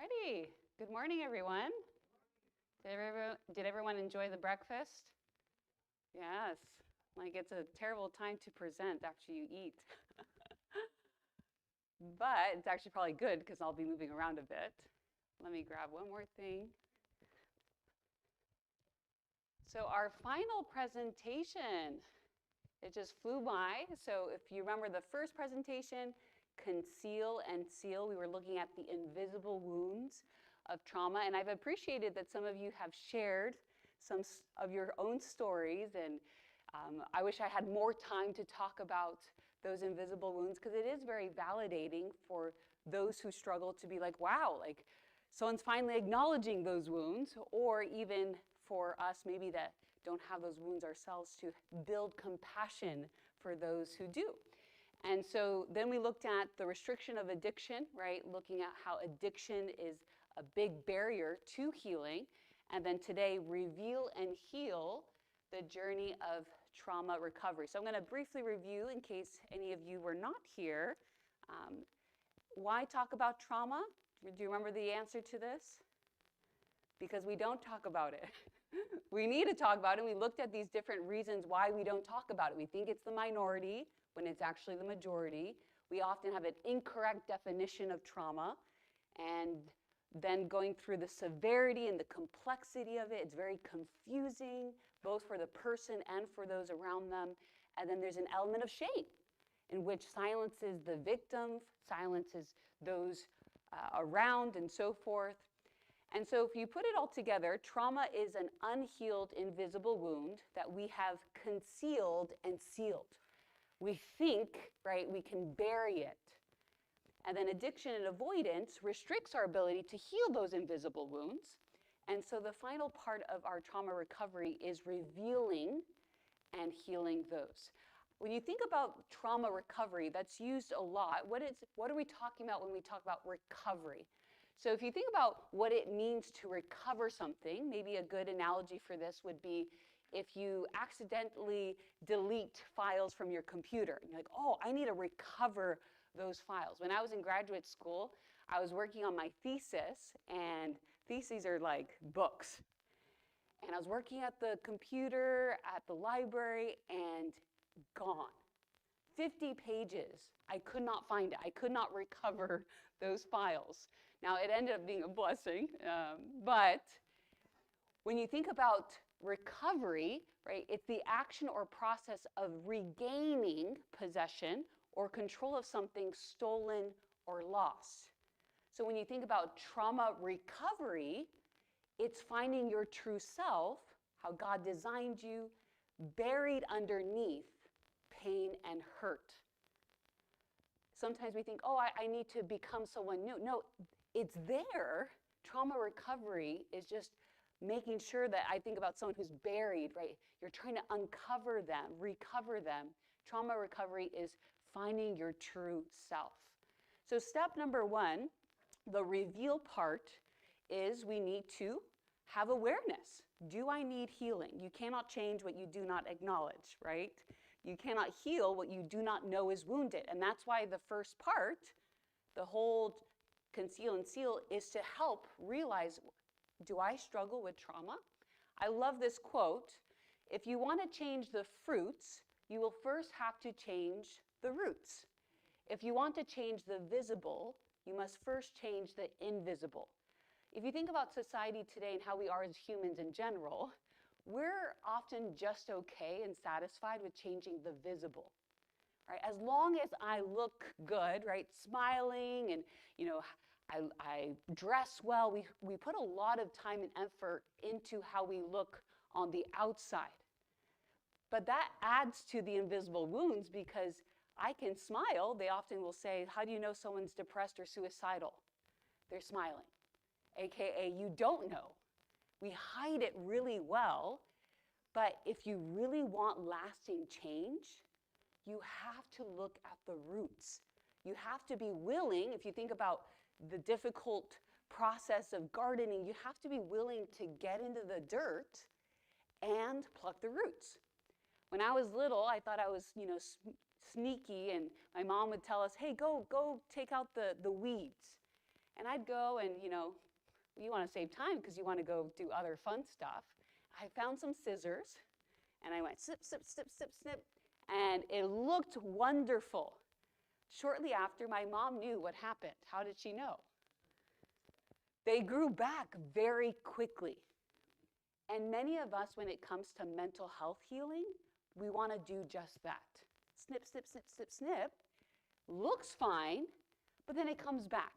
Alrighty. Good morning, everyone. Did everyone enjoy the breakfast? Yes. Like it's a terrible time to present after you eat. But it's actually probably good because I'll be moving around a bit. Let me grab one more thing. So our final presentation, it just flew by. So if you remember the first presentation, Conceal and Seal, we were looking at the invisible wounds of trauma. And I've appreciated that some of you have shared some of your own stories. And I wish I had more time to talk about those invisible wounds because it is very validating for those who struggle to be like, wow, like someone's finally acknowledging those wounds, or even for us maybe that don't have those wounds ourselves to build compassion for those who do. And so then we looked at the restriction of addiction, right? Looking at how addiction is a big barrier to healing. And then today, reveal and heal the journey of trauma recovery. So I'm going to briefly review in case any of you were not here. Why talk about trauma? Do you remember the answer to this? Because we don't talk about it. We need to talk about it. We looked at these different reasons why we don't talk about it. We think it's the minority when it's actually the majority. We often have an incorrect definition of trauma. And then going through the severity and the complexity of it, it's very confusing, both for the person and for those around them. And then there's an element of shame, in which silences the victim, silences those around, and so forth. And so if you put it all together, trauma is an unhealed, invisible wound that we have concealed and sealed. We think, right, we can bury it. And then addiction and avoidance restricts our ability to heal those invisible wounds. And so the final part of our trauma recovery is revealing and healing those. When you think about trauma recovery, that's used a lot. What are we talking about when we talk about recovery? So if you think about what it means to recover something, maybe a good analogy for this would be if you accidentally delete files from your computer. And you're like, oh, I need to recover those files. When I was in graduate school, I was working on my thesis, and theses are like books. And I was working at the computer at the library, and gone. 50 pages. I could not find it. I could not recover those files. Now, it ended up being a blessing, but when you think about recovery, right, it's the action or process of regaining possession or control of something stolen or lost. So when you think about trauma recovery, it's finding your true self, how God designed you, buried underneath pain and hurt. Sometimes we think, oh, I need to become someone new. No, it's there. Trauma recovery is just making sure that I think about someone who's buried, right? You're trying to uncover them, recover them. Trauma recovery is finding your true self. So step number one, the reveal part, is we need to have awareness. Do I need healing? You cannot change what you do not acknowledge, right? You cannot heal what you do not know is wounded. And that's why the first part, the whole conceal and seal, is to help realize, do I struggle with trauma? I love this quote. If you want to change the fruits, you will first have to change the roots. If you want to change the visible, you must first change the invisible. If you think about society today and how we are as humans in general, we're often just okay and satisfied with changing the visible, right? As long as I look good, right, smiling, and I dress well, we put a lot of time and effort into how we look on the outside. But that adds to the invisible wounds because I can smile. They often will say, how do you know someone's depressed or suicidal? They're smiling, AKA you don't know. We hide it really well, but if you really want lasting change, you have to look at the roots. You have to be willing, if you think about the difficult process of gardening, you have to be willing to get into the dirt and pluck the roots. When I was little, I thought I was, sneaky, and my mom would tell us, hey, go take out the weeds. And I'd go and, you want to save time because you want to go do other fun stuff. I found some scissors, and I went snip, snip, snip, snip, snip, and it looked wonderful. Shortly after, my mom knew what happened. How did she know? They grew back very quickly. And many of us, when it comes to mental health healing, we want to do just that. Snip, snip, snip, snip, snip. Looks fine, but then it comes back.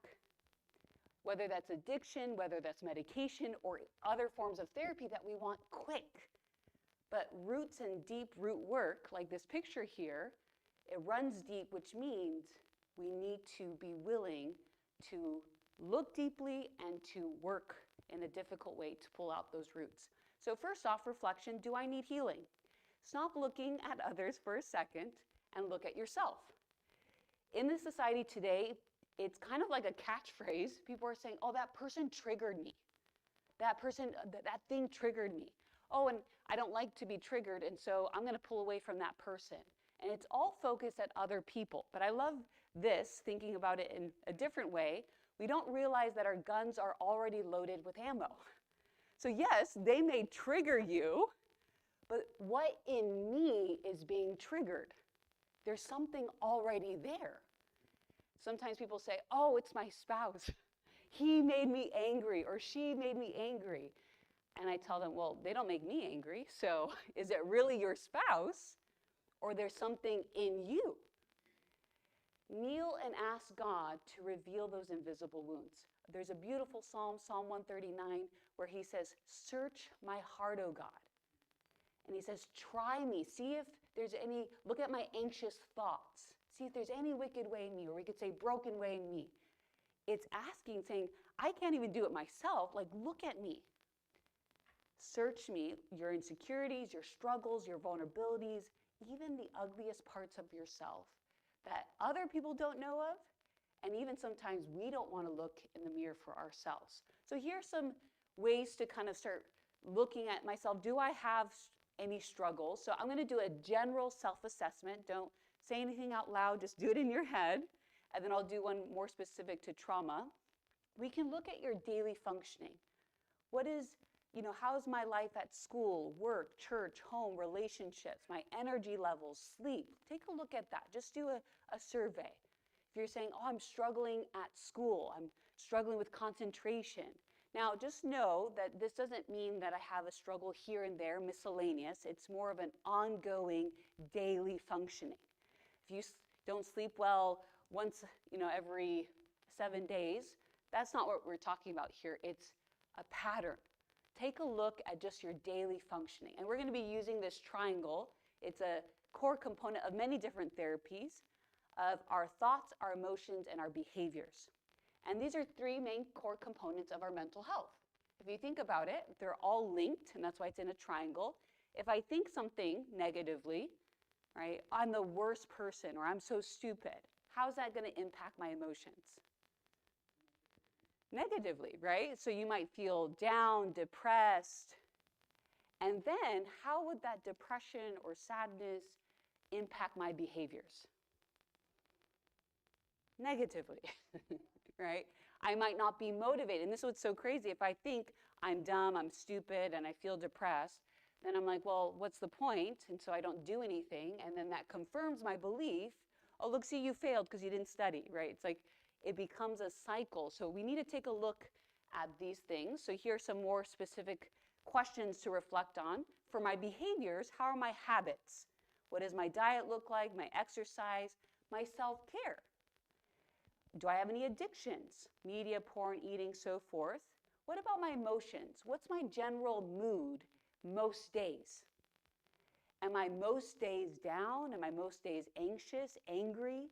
Whether that's addiction, whether that's medication, or other forms of therapy that we want quick. But roots and deep root work, like this picture here, it runs deep, which means we need to be willing to look deeply and to work in a difficult way to pull out those roots. So first off, reflection, do I need healing? Stop looking at others for a second and look at yourself. In this society today, it's kind of like a catchphrase. People are saying, oh, that person triggered me. That thing triggered me. Oh, and I don't like to be triggered, and so I'm going to pull away from that person. And it's all focused at other people. But I love this, thinking about it in a different way. We don't realize that our guns are already loaded with ammo. So yes, they may trigger you, but what in me is being triggered? There's something already there. Sometimes people say, oh, it's my spouse. He made me angry, or she made me angry. And I tell them, well, they don't make me angry, so is it really your spouse, or there's something in you? Kneel and ask God to reveal those invisible wounds. There's a beautiful psalm, Psalm 139, where he says, search my heart, O God. And he says, try me, see if there's any, look at my anxious thoughts. See if there's any wicked way in me, or we could say broken way in me. It's asking, saying, I can't even do it myself. Like, look at me. Search me, your insecurities, your struggles, your vulnerabilities, even the ugliest parts of yourself that other people don't know of, and even sometimes we don't want to look in the mirror for ourselves. So here's some ways to kind of start looking at myself. Do I have any struggles? So I'm going to do a general self-assessment. Don't say anything out loud, just do it in your head. And then I'll do one more specific to trauma. We can look at your daily functioning. What is, how's my life at school, work, church, home, relationships, my energy levels, sleep? Take a look at that. Just do a survey. If you're saying, oh, I'm struggling at school, I'm struggling with concentration. Now, just know that this doesn't mean that I have a struggle here and there, miscellaneous. It's more of an ongoing daily functioning. If you don't sleep well once, every 7 days, that's not what we're talking about here. It's a pattern. Take a look at just your daily functioning. And we're going to be using this triangle. It's a core component of many different therapies of our thoughts, our emotions, and our behaviors. And these are three main core components of our mental health. If you think about it, they're all linked, and that's why it's in a triangle. If I think something negatively, right, I'm the worst person, or I'm so stupid, how's that going to impact my emotions? Negatively, right? So you might feel down, depressed. And then how would that depression or sadness impact my behaviors? Negatively, right? I might not be motivated. And this is what's so crazy. If I think I'm dumb, I'm stupid, and I feel depressed, then I'm like, well, what's the point? And so I don't do anything. And then that confirms my belief. Oh, look, see, you failed because you didn't study, right? It's like it becomes a cycle. So we need to take a look at these things. So here are some more specific questions to reflect on. For my behaviors, how are my habits? What does my diet look like? My exercise, my self-care? Do I have any addictions? Media, porn, eating, so forth. What about my emotions? What's my general mood most days? Am I most days down? Am I most days anxious, angry,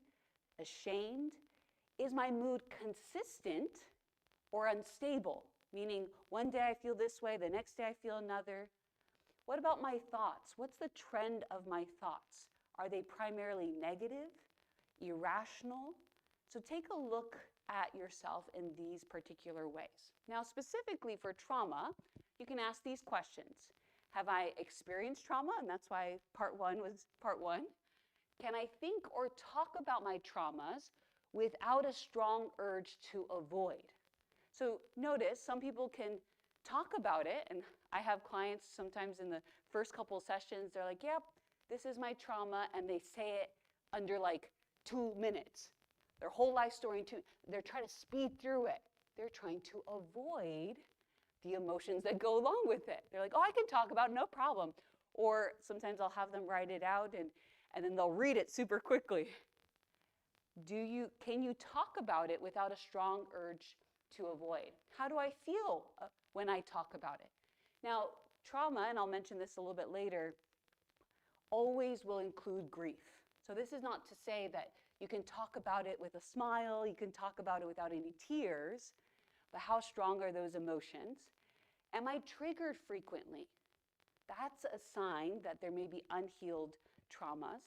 ashamed? Is my mood consistent or unstable? Meaning one day I feel this way, the next day I feel another. What about my thoughts? What's the trend of my thoughts? Are they primarily negative, irrational? So take a look at yourself in these particular ways. Now, specifically for trauma, you can ask these questions. Have I experienced trauma? And that's why part one was part one. Can I think or talk about my traumas without a strong urge to avoid. So notice some people can talk about it, and I have clients sometimes in the first couple of sessions, they're like, yep, this is my trauma, and they say it under like 2 minutes. Their whole life story, they're trying to speed through it. They're trying to avoid the emotions that go along with it. They're like, oh, I can talk about it, no problem. Or sometimes I'll have them write it out, and then they'll read it super quickly. Can you talk about it without a strong urge to avoid? How do I feel when I talk about it? Now, trauma, and I'll mention this a little bit later, always will include grief. So this is not to say that you can talk about it with a smile, you can talk about it without any tears, but how strong are those emotions? Am I triggered frequently? That's a sign that there may be unhealed traumas.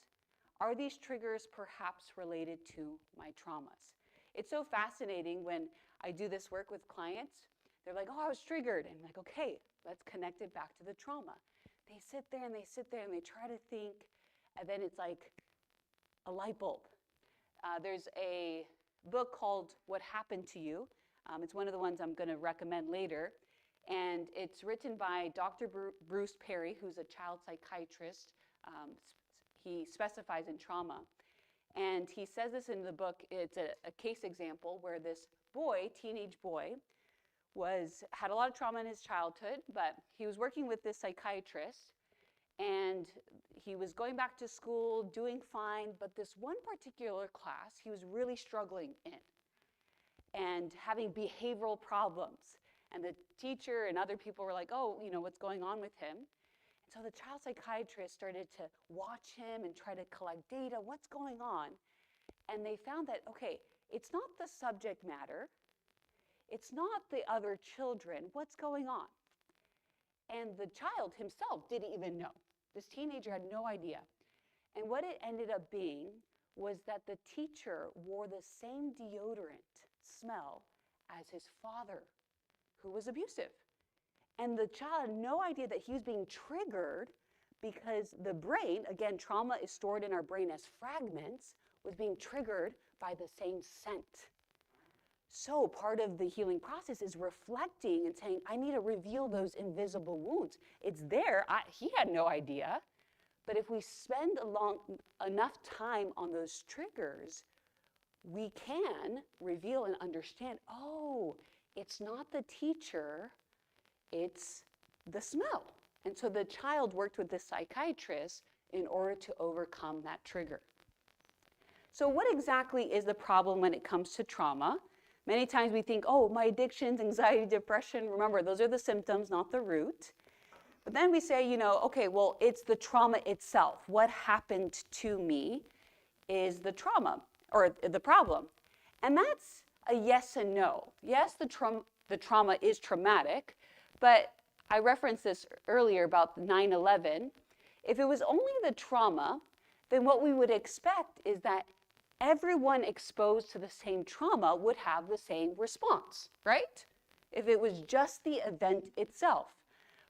Are these triggers perhaps related to my traumas? It's so fascinating when I do this work with clients. They're like, oh, I was triggered. And I'm like, okay, let's connect it back to the trauma. They sit there and they try to think, and then it's like a light bulb. There's a book called What Happened to You. It's one of the ones I'm going to recommend later. And it's written by Dr. Bruce Perry, who's a child psychiatrist. He specifies in trauma. And he says this in the book. It's a case example where this boy, teenage boy, had a lot of trauma in his childhood, but he was working with this psychiatrist, and he was going back to school, doing fine, but this one particular class he was really struggling in and having behavioral problems. And the teacher and other people were like, oh, what's going on with him? And so the child psychiatrist started to watch him and try to collect data. What's going on? And they found that, okay, it's not the subject matter. It's not the other children. What's going on? And the child himself didn't even know. This teenager had no idea. And what it ended up being was that the teacher wore the same deodorant smell as his father, who was abusive. And the child had no idea that he was being triggered because the brain, again, trauma is stored in our brain as fragments, was being triggered by the same scent. So part of the healing process is reflecting and saying, I need to reveal those invisible wounds. It's there. He had no idea. But if we spend enough time on those triggers, we can reveal and understand, oh, it's not the teacher, it's the smell. And so the child worked with the psychiatrist in order to overcome that trigger. So what exactly is the problem when it comes to trauma? Many times we think, oh, my addictions, anxiety, depression. Remember, those are the symptoms, not the root. But then we say, okay, well, it's the trauma itself. What happened to me is the trauma or the problem. And that's a yes and no. Yes, the trauma is traumatic, but I referenced this earlier about 9/11. If it was only the trauma, then what we would expect is that everyone exposed to the same trauma would have the same response, right? If it was just the event itself.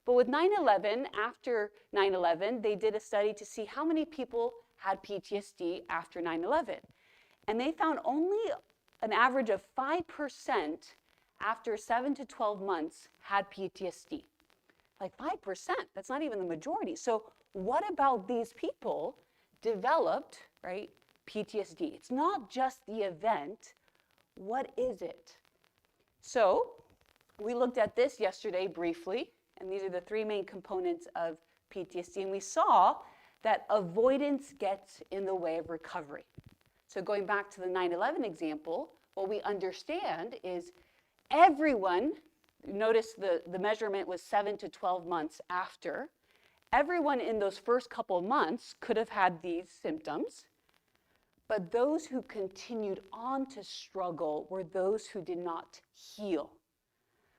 But with 9/11, after 9/11, they did a study to see how many people had PTSD after 9/11. And they found only an average of 5% after 7 to 12 months had PTSD. Like 5%, that's not even the majority. So what about these people developed, right, PTSD? It's not just the event. What is it? So we looked at this yesterday briefly, and these are the three main components of PTSD, and we saw that avoidance gets in the way of recovery. So going back to the 9/11 example, what we understand is everyone, notice the measurement was 7 to 12 months after, everyone in those first couple months could have had these symptoms, but those who continued on to struggle were those who did not heal.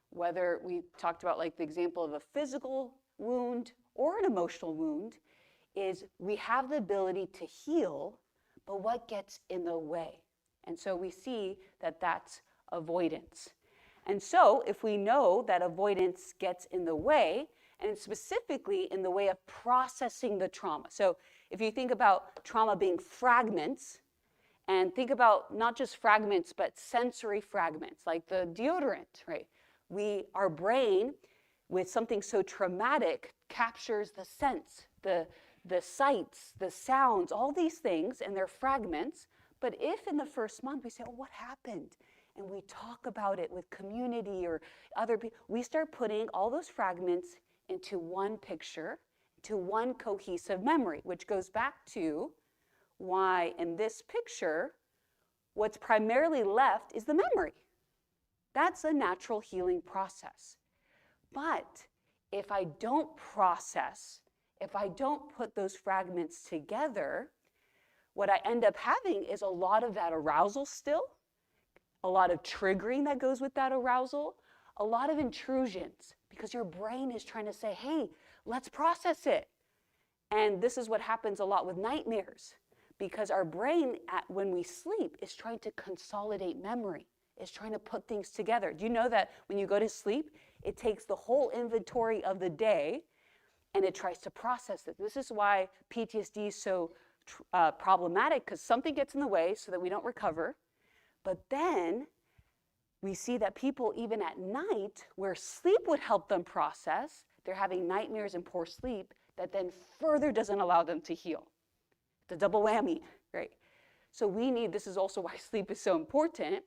Whether we talked about like the example of a physical wound or an emotional wound, is we have the ability to heal, but what gets in the way? And so we see that that's avoidance. And so if we know that avoidance gets in the way, and specifically in the way of processing the trauma. So if you think about trauma being fragments, And think about not just fragments, but sensory fragments, like the deodorant, right? Our brain, with something so traumatic, captures the sense, the sights, the sounds, all these things, and they're fragments. But if in the first month we say, oh, what happened? And we talk about it with community or other people, we start putting all those fragments into one picture, to one cohesive memory, which goes back to why in this picture, what's primarily left is the memory. That's a natural healing process. But if I don't process, if I don't put those fragments together, what I end up having is a lot of that arousal still, a lot of triggering that goes with that arousal, a lot of intrusions, because your brain is trying to say, hey, let's process it. And this is what happens a lot with nightmares, because our brain, when we sleep, is trying to consolidate memory, is trying to put things together. Do you know that when you go to sleep, it takes the whole inventory of the day and it tries to process it? This is why PTSD is so problematic, because something gets in the way so that we don't recover. But then we see that people, even at night, where sleep would help them process, they're having nightmares and poor sleep that then further doesn't allow them to heal. The double whammy, right? So this is also why sleep is so important,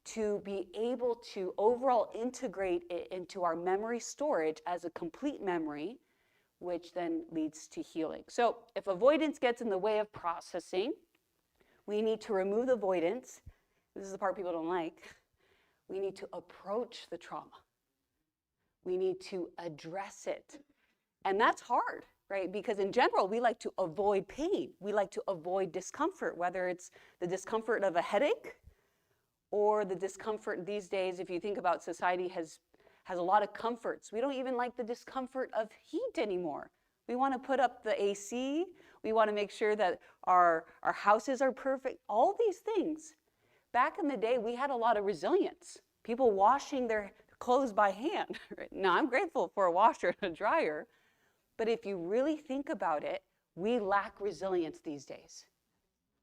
to be able to overall integrate it into our memory storage as a complete memory, which then leads to healing. So if avoidance gets in the way of processing, we need to remove the avoidance. This is the part people don't like. We need to approach the trauma. We need to address it. And that's hard, right? Because in general, we like to avoid pain. We like to avoid discomfort, whether it's the discomfort of a headache or the discomfort these days. If you think about society has a lot of comforts. We don't even like the discomfort of heat anymore. We want to put up the AC. We want to make sure that our houses are perfect. All these things. Back in the day, we had a lot of resilience. People washing their clothes by hand. Right? Now, I'm grateful for a washer and a dryer. But if you really think about it, we lack resilience these days.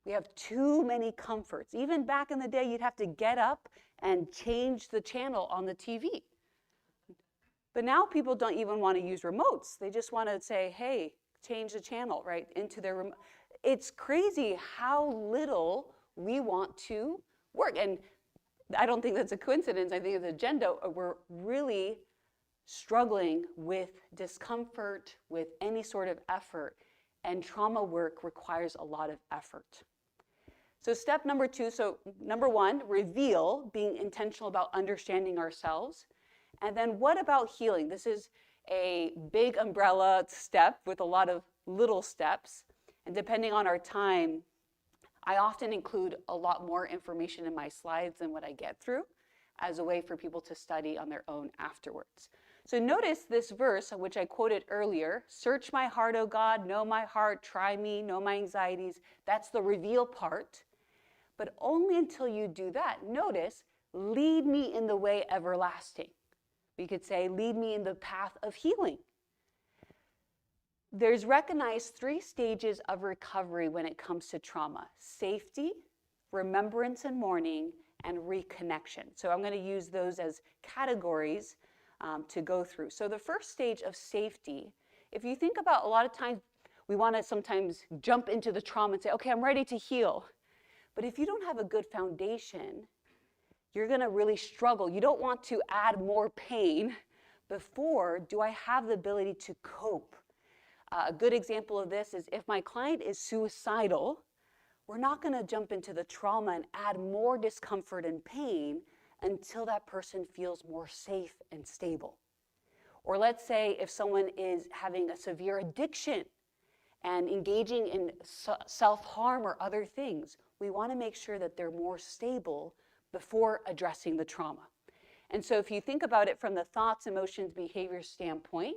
We have too many comforts. Even back in the day, you'd have to get up and change the channel on the TV. But now people don't even want to use remotes. They just want to say, hey, change the channel, right, into their remote. It's crazy how little we want to work. And I don't think that's a coincidence. I think it's agenda. We're really struggling with discomfort, with any sort of effort. And trauma work requires a lot of effort. So step number 2, number 1, reveal, being intentional about understanding ourselves. And then what about healing? This is a big umbrella step with a lot of little steps. And depending on our time, I often include a lot more information in my slides than what I get through, as a way for people to study on their own afterwards. So notice this verse, which I quoted earlier, search my heart, O God, know my heart, try me, know my anxieties. That's the reveal part. But only until you do that, notice, lead me in the way everlasting. We could say, lead me in the path of healing. There's recognized 3 stages of recovery when it comes to trauma: safety, remembrance and mourning, and reconnection. So I'm going to use those as categories to go through. So the first stage of safety, if you think about, a lot of times we want to sometimes jump into the trauma and say, okay, I'm ready to heal. But if you don't have a good foundation, you're going to really struggle. You don't want to add more pain before, do I have the ability to cope? A good example of this is if my client is suicidal, we're not going to jump into the trauma and add more discomfort and pain until that person feels more safe and stable. Or let's say if someone is having a severe addiction and engaging in self-harm or other things, we want to make sure that they're more stable before addressing the trauma. And so if you think about it from the thoughts, emotions, behavior standpoint,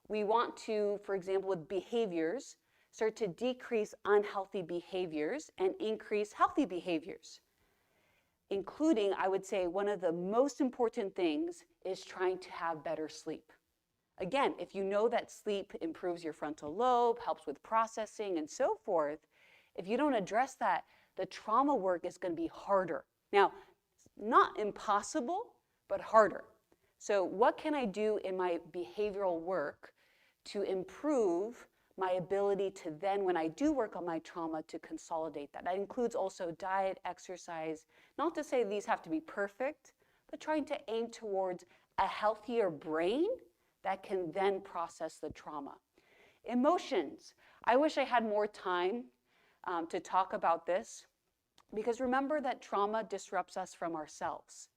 we want to, for example, with behaviors, start to decrease unhealthy behaviors and increase healthy behaviors. Including, I would say, one of the most important things is trying to have better sleep. Again, if you know that sleep improves your frontal lobe, helps with processing and so forth, if you don't address that, the trauma work is going to be harder. Now, not impossible, but harder. So what can I do in my behavioral work to improve my ability to then, when I do work on my trauma, to consolidate that? That includes also diet, exercise, not to say these have to be perfect, but trying to aim towards a healthier brain that can then process the trauma. Emotions. I wish I had more time to talk about this, because remember that trauma disrupts us from ourselves.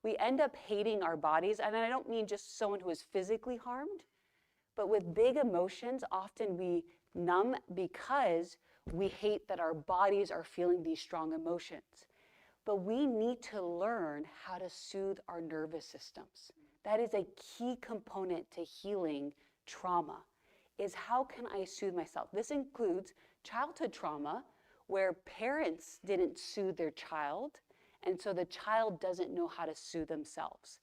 We end up hating our bodies, and I don't mean just someone who is physically harmed, but with big emotions, often we numb because we hate that our bodies are feeling these strong emotions. But we need to learn how to soothe our nervous systems. That is a key component to healing trauma, is how can I soothe myself? This includes childhood trauma, where parents didn't soothe their child, and so the child doesn't know how to soothe themselves.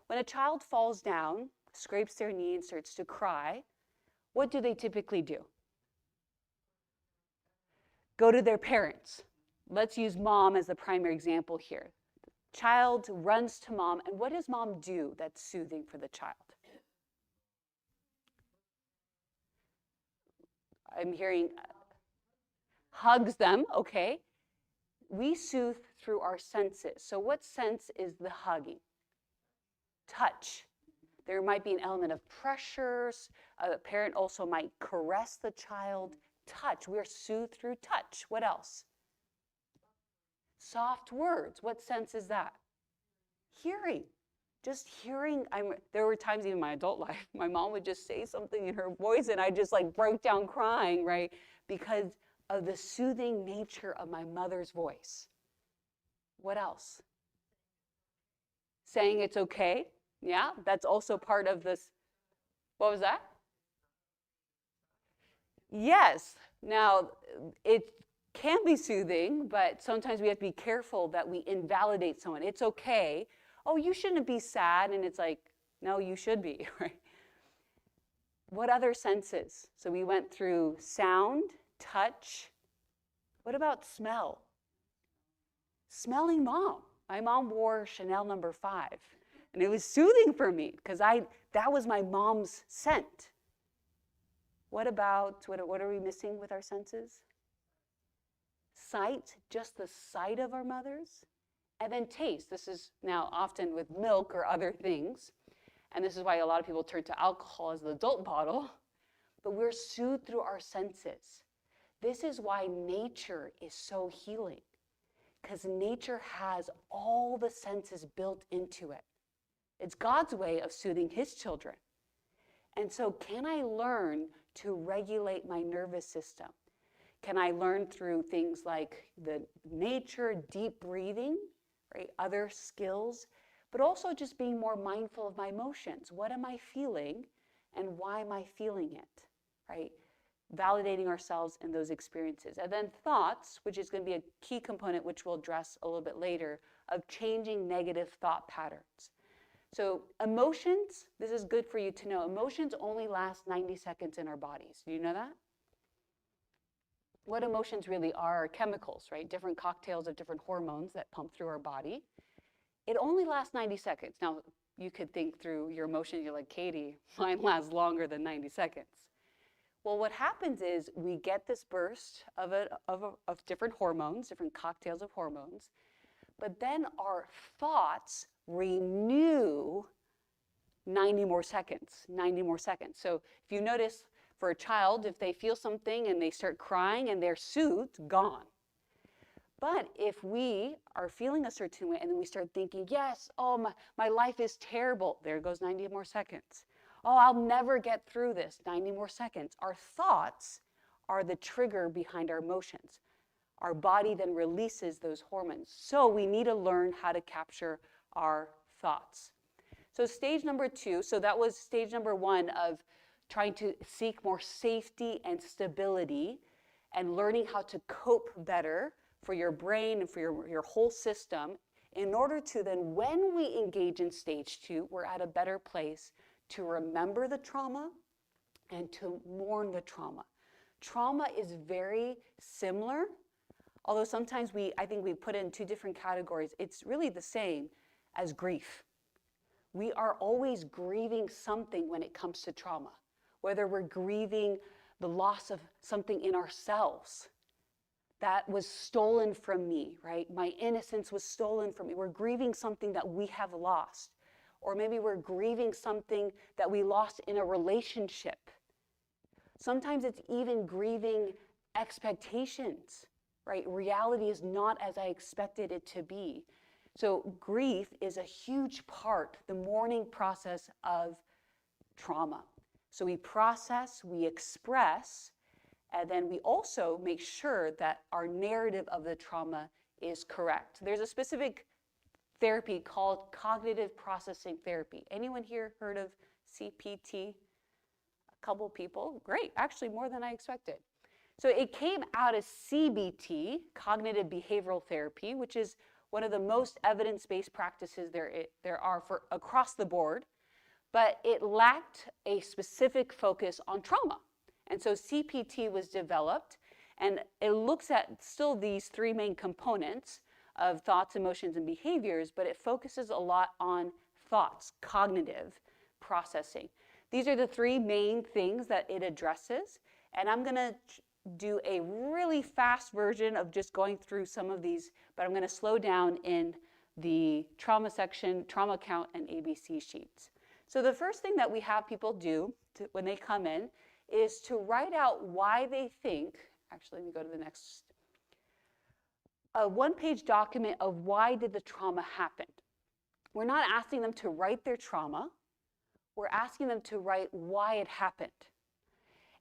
When a child falls down, scrapes their knee, and starts to cry, what do they typically do? Go to their parents. Let's use mom as the primary example here. Child runs to mom, and what does mom do that's soothing for the child? I'm hearing hugs them, okay. We soothe through our senses. So what sense is the hugging? Touch. There might be an element of pressures. A parent also might caress the child. Touch. We're soothed through touch. What else? Soft words. What sense is that? Hearing. Just hearing. There were times even in my adult life, my mom would just say something in her voice and I just like broke down crying, right? Because of the soothing nature of my mother's voice. What else? Saying it's okay. Yeah, that's also part of this. What was that? Yes. Now, it can be soothing, but sometimes we have to be careful that we invalidate someone. It's okay. Oh, you shouldn't be sad. And it's like, no, you should be, right? What other senses? So we went through sound, touch. What about smell? Smelling mom. My mom wore Chanel No. 5. And it was soothing for me because that was my mom's scent. What about, what are we missing with our senses? Sight, just the sight of our mothers. And then taste. This is now often with milk or other things. And this is why a lot of people turn to alcohol as the adult bottle. But we're soothed through our senses. This is why nature is so healing. Because nature has all the senses built into it. It's God's way of soothing his children. And so can I learn to regulate my nervous system? Can I learn through things like the nature, deep breathing, right? Other skills, but also just being more mindful of my emotions. What am I feeling and why am I feeling it, right? Validating ourselves in those experiences. And then thoughts, which is going to be a key component, which we'll address a little bit later, of changing negative thought patterns. So emotions, this is good for you to know, emotions only last 90 seconds in our bodies. Do you know that? What emotions really are chemicals, right? Different cocktails of different hormones that pump through our body. It only lasts 90 seconds. Now, you could think through your emotions, you're like, Katie, mine lasts longer than 90 seconds. Well, what happens is we get this burst of different hormones, different cocktails of hormones, but then our thoughts renew 90 more seconds. So if you notice, for a child, if they feel something and they start crying and they're soothed, gone. But if we are feeling a certain way and then we start thinking, yes, oh, my life is terrible, there goes 90 more seconds. Oh, I'll never get through this, 90 more seconds. Our thoughts are the trigger behind our emotions. Our body then releases those hormones. So we need to learn how to capture our thoughts. So stage number 2, so that was stage number 1 of trying to seek more safety and stability and learning how to cope better for your brain and for your whole system in order to then, when we engage in stage 2, we're at a better place to remember the trauma and to mourn the trauma. Trauma is very similar, although sometimes I think we put it in two different categories. It's really the same as grief. We are always grieving something when it comes to trauma, whether we're grieving the loss of something in ourselves that was stolen from me, right? My innocence was stolen from me. We're grieving something that we have lost. Or maybe we're grieving something that we lost in a relationship. Sometimes it's even grieving expectations, right? Reality is not as I expected it to be. So grief is a huge part, the mourning process of trauma. So we process, we express, and then we also make sure that our narrative of the trauma is correct. There's a specific therapy called cognitive processing therapy. Anyone here heard of CPT? A couple people. Great, actually more than I expected. So it came out as CBT, cognitive behavioral therapy, which is one of the most evidence-based practices there are for across the board, but it lacked a specific focus on trauma. And so CPT was developed, and it looks at still these three main components of thoughts, emotions, and behaviors, but it focuses a lot on thoughts, cognitive processing. These are the three main things that it addresses, and I'm going to do a really fast version of just going through some of these, but I'm going to slow down in the trauma section, trauma count, and ABC sheets. So the first thing that we have people do when they come in is to write out why they think, actually let me go to the next, a one-page document of why did the trauma happen. We're not asking them to write their trauma, we're asking them to write why it happened.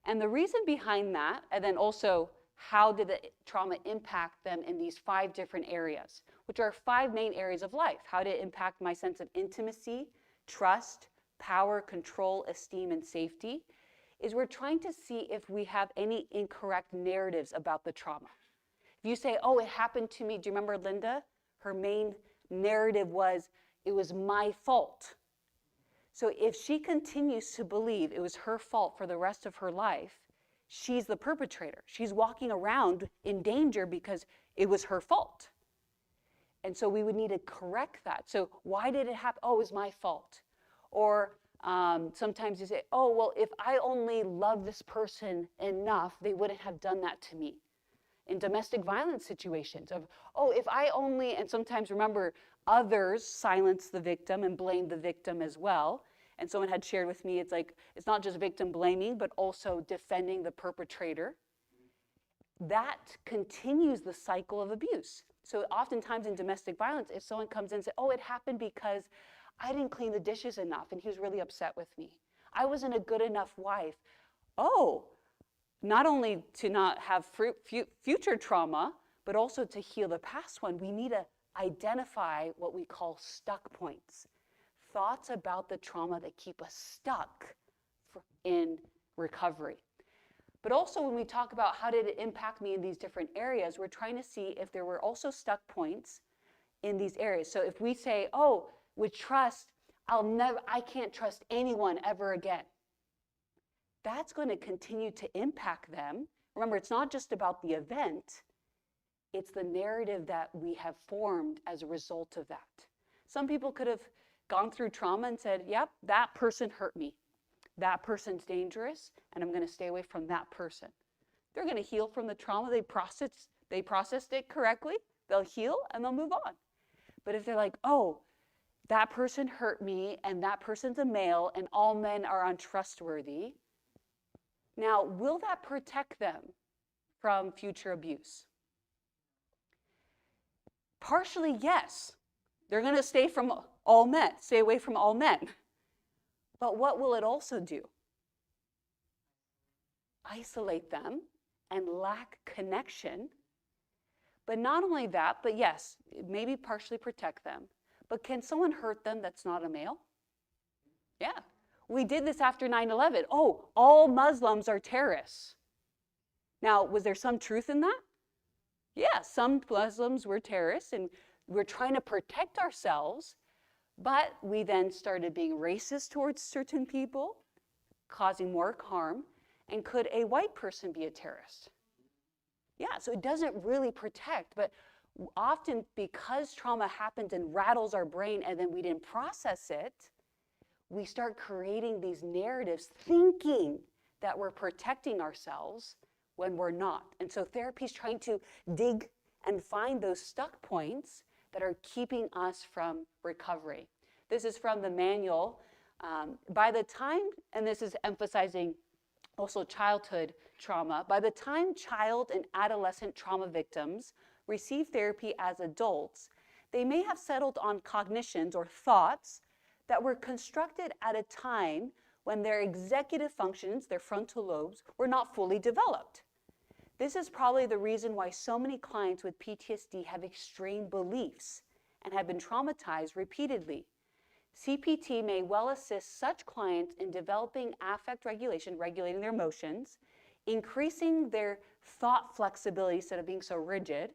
And the reason behind that, and then also how did the trauma impact them in these 5 different areas, which are 5 main areas of life. How did it impact my sense of intimacy, trust, power, control, esteem, and safety, is we're trying to see if we have any incorrect narratives about the trauma. If you say, oh, it happened to me, do you remember Linda? Her main narrative was, it was my fault. So if she continues to believe it was her fault for the rest of her life, she's the perpetrator. She's walking around in danger because it was her fault. And so we would need to correct that. So why did it happen? Oh, it was my fault. Or sometimes you say, oh, well, if I only loved this person enough, they wouldn't have done that to me. In domestic violence situations of, oh, if I only, and sometimes remember, others silence the victim and blame the victim as well. And someone had shared with me, it's like, it's not just victim blaming, but also defending the perpetrator. That continues the cycle of abuse. So oftentimes in domestic violence, if someone comes in and says, oh, it happened because I didn't clean the dishes enough and he was really upset with me. I wasn't a good enough wife. Oh, not only to not have future trauma, but also to heal the past one, we need to identify what we call stuck points. Thoughts about the trauma that keep us stuck in recovery. But also when we talk about how did it impact me in these different areas, we're trying to see if there were also stuck points in these areas. So if we say, oh, with trust, I can't trust anyone ever again. That's going to continue to impact them. Remember, it's not just about the event, it's the narrative that we have formed as a result of that. Some people could have gone through trauma and said, yep, that person hurt me. That person's dangerous, and I'm going to stay away from that person. They're going to heal from the trauma. They processed it correctly. They'll heal, and they'll move on. But if they're like, oh, that person hurt me, and that person's a male, and all men are untrustworthy, now, will that protect them from future abuse? Partially, yes. They're going to stay away from all men. But what will it also do? Isolate them and lack connection. But not only that, but yes, maybe partially protect them. But can someone hurt them that's not a male? Yeah. We did this after 9/11. Oh, all Muslims are terrorists. Now, was there some truth in that? Yeah, some Muslims were terrorists, and we're trying to protect ourselves, but we then started being racist towards certain people, causing more harm. And could a white person be a terrorist? Yeah, so it doesn't really protect, but often because trauma happens and rattles our brain and then we didn't process it, we start creating these narratives thinking that we're protecting ourselves when we're not. And so therapy is trying to dig and find those stuck points that are keeping us from recovery. This is from the manual. By the time, and this is emphasizing also childhood trauma, by the time child and adolescent trauma victims receive therapy as adults, they may have settled on cognitions or thoughts that were constructed at a time when their executive functions, their frontal lobes, were not fully developed. This is probably the reason why so many clients with PTSD have extreme beliefs and have been traumatized repeatedly. CPT may well assist such clients in developing affect regulation, regulating their emotions, increasing their thought flexibility instead of being so rigid,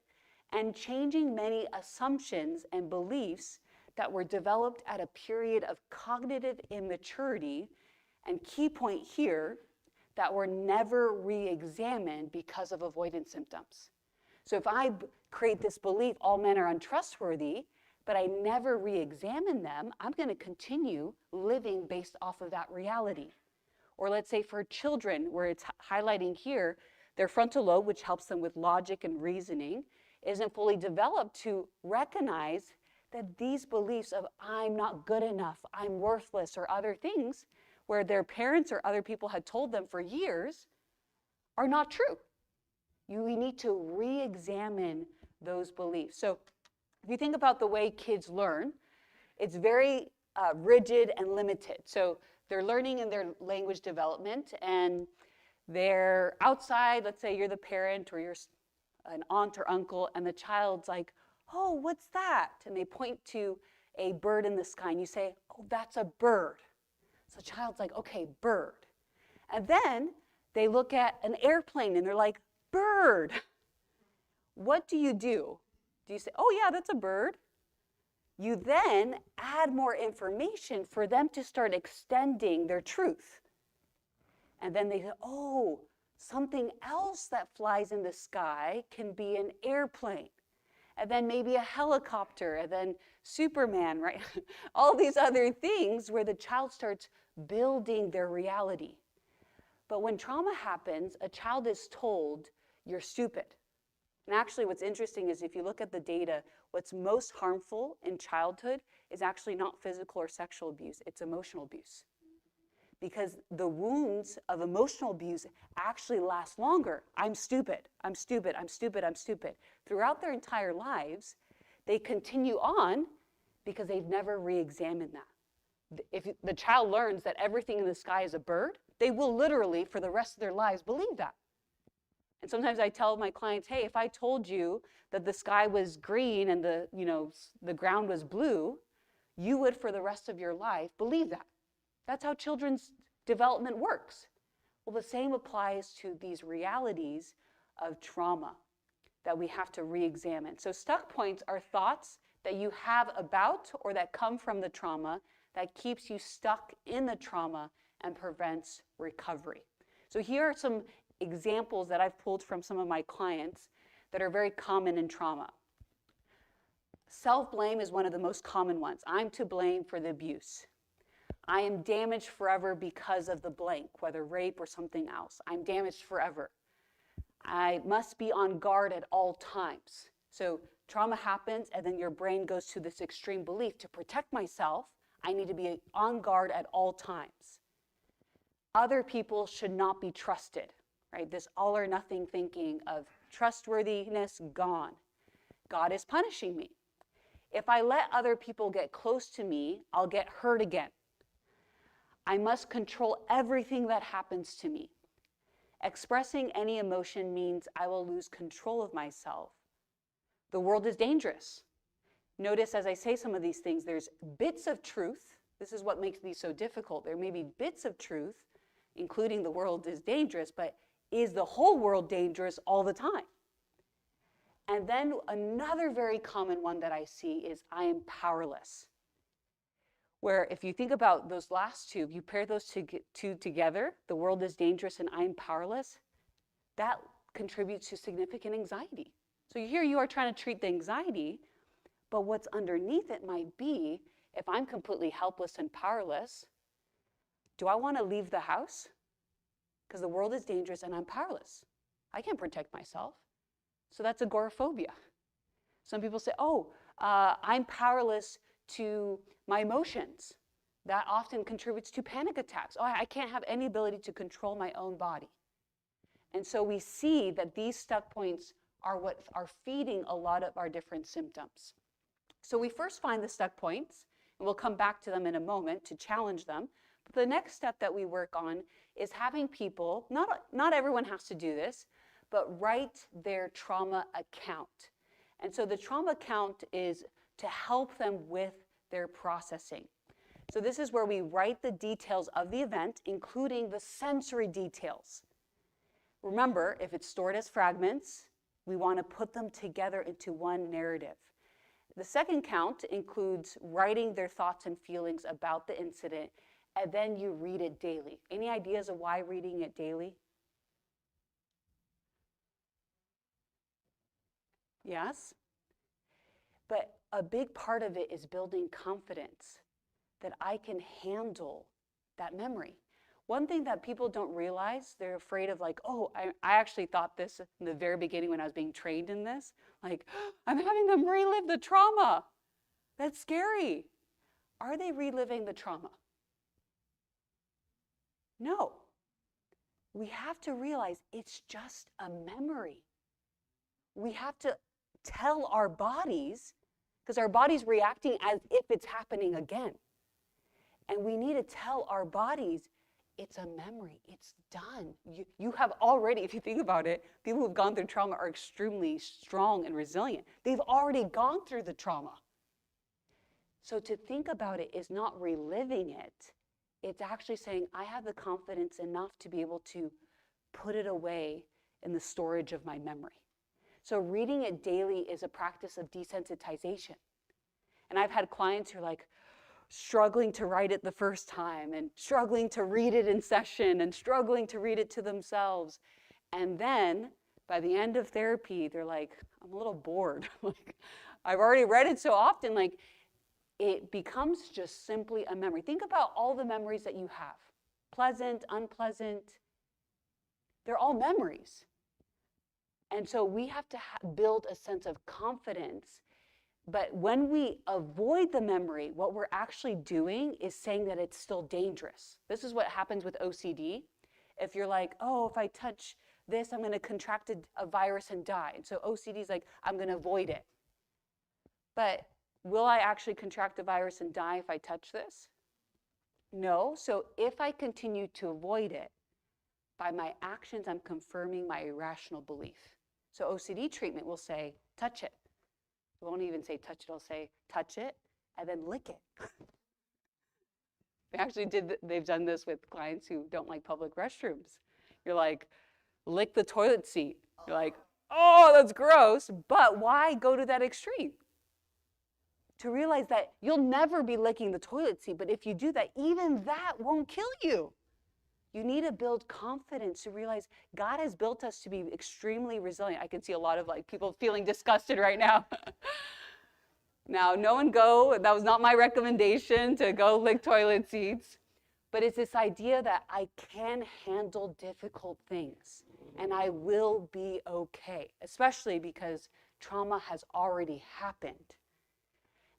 and changing many assumptions and beliefs that were developed at a period of cognitive immaturity, and key point here, that were never re-examined because of avoidance symptoms. So if I create this belief, all men are untrustworthy, but I never re-examine them, I'm going to continue living based off of that reality. Or let's say for children, where it's highlighting here, their frontal lobe, which helps them with logic and reasoning, isn't fully developed to recognize that these beliefs of I'm not good enough, I'm worthless, or other things, where their parents or other people had told them for years, are not true. We need to re-examine those beliefs. So if you think about the way kids learn, it's very rigid and limited. So they're learning in their language development, and they're outside. Let's say you're the parent or you're an aunt or uncle, and the child's like, oh, what's that? And they point to a bird in the sky, and you say, oh, that's a bird. So the child's like, okay, bird. And then they look at an airplane, and they're like, bird. What do? Do you say, oh, yeah, that's a bird? You then add more information for them to start extending their truth. And then they say, oh, something else that flies in the sky can be an airplane. And then maybe a helicopter, and then Superman, right? All these other things where the child starts building their reality. But when trauma happens, a child is told, you're stupid. And actually what's interesting is if you look at the data, what's most harmful in childhood is actually not physical or sexual abuse, it's emotional abuse. Because the wounds of emotional abuse actually last longer. I'm stupid, I'm stupid, I'm stupid, I'm stupid. Throughout their entire lives, they continue on because they've never re-examined that. If the child learns that everything in the sky is a bird, they will literally, for the rest of their lives, believe that. And sometimes I tell my clients, hey, if I told you that the sky was green and the ground was blue, you would, for the rest of your life, believe that. That's how children's development works. Well, the same applies to these realities of trauma that we have to re-examine. So stuck points are thoughts that you have about or that come from the trauma that keeps you stuck in the trauma and prevents recovery. So here are some examples that I've pulled from some of my clients that are very common in trauma. Self-blame is one of the most common ones. I'm to blame for the abuse. I am damaged forever because of the blank, whether rape or something else. I'm damaged forever. I must be on guard at all times. So trauma happens, and then your brain goes to this extreme belief. To protect myself, I need to be on guard at all times. Other people should not be trusted, right? This all or nothing thinking of trustworthiness gone. God is punishing me. If I let other people get close to me, I'll get hurt again. I must control everything that happens to me. Expressing any emotion means I will lose control of myself. The world is dangerous. Notice as I say some of these things, there's bits of truth. This is what makes these so difficult. There may be bits of truth, including the world is dangerous, but is the whole world dangerous all the time? And then another very common one that I see is I am powerless. Where if you think about those last two, if you pair those two together, the world is dangerous and I am powerless, that contributes to significant anxiety. So here you are trying to treat the anxiety, but what's underneath it might be, if I'm completely helpless and powerless, do I want to leave the house? Because the world is dangerous and I'm powerless. I can't protect myself. So that's agoraphobia. Some people say, I'm powerless to my emotions. That often contributes to panic attacks. I can't have any ability to control my own body. And so we see that these stuck points are what are feeding a lot of our different symptoms. So we first find the stuck points, and we'll come back to them in a moment to challenge them. But the next step that we work on is having people, not everyone has to do this, but write their trauma account. And so the trauma account is to help them with their processing. So this is where we write the details of the event, including the sensory details. Remember, if it's stored as fragments, we want to put them together into one narrative. The second count includes writing their thoughts and feelings about the incident, and then you read it daily. Any ideas of why reading it daily? Yes? But a big part of it is building confidence that I can handle that memory. One thing that people don't realize, they're afraid of I actually thought this in the very beginning when I was being trained in this, I'm having them relive the trauma. That's scary. Are they reliving the trauma? No. We have to realize it's just a memory. We have to tell our bodies, because our body's reacting as if it's happening again. And we need to tell our bodies, it's a memory, it's done. You have already, if you think about it, people who've gone through trauma are extremely strong and resilient. They've already gone through the trauma. So to think about it is not reliving it. It's actually saying, I have the confidence enough to be able to put it away in the storage of my memory. So reading it daily is a practice of desensitization. And I've had clients who are struggling to write it the first time and struggling to read it in session and struggling to read it to themselves. And then by the end of therapy, they're like, I'm a little bored. I've already read it so often, it becomes just simply a memory. Think about all the memories that you have, pleasant, unpleasant. They're all memories. And so we have to build a sense of confidence. But when we avoid the memory, what we're actually doing is saying that it's still dangerous. This is what happens with OCD. If you're if I touch this, I'm going to contract a virus and die. And so OCD is I'm going to avoid it. But will I actually contract a virus and die if I touch this? No. So if I continue to avoid it, by my actions, I'm confirming my irrational belief. So OCD treatment will say, touch it. It won't even say touch it, it'll say touch it and then lick it. They've done this with clients who don't like public restrooms. You're lick the toilet seat. You're oh, that's gross. But why go to that extreme? To realize that you'll never be licking the toilet seat, but if you do that, even that won't kill you. You need to build confidence to realize God has built us to be extremely resilient. I can see a lot of people feeling disgusted right now. Now, no one go, that was not my recommendation to go lick toilet seats. But it's this idea that I can handle difficult things and I will be okay, especially because trauma has already happened.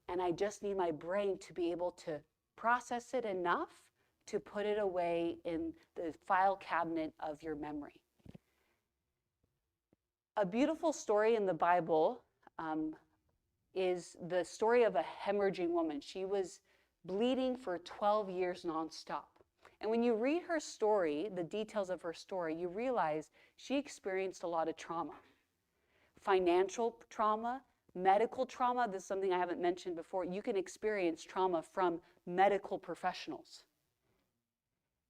And I just need my brain to be able to process it enough to put it away in the file cabinet of your memory. A beautiful story in the Bible is the story of a hemorrhaging woman. She was bleeding for 12 years nonstop. And when you read her story, the details of her story, you realize she experienced a lot of trauma. Financial trauma, medical trauma. This is something I haven't mentioned before. You can experience trauma from medical professionals.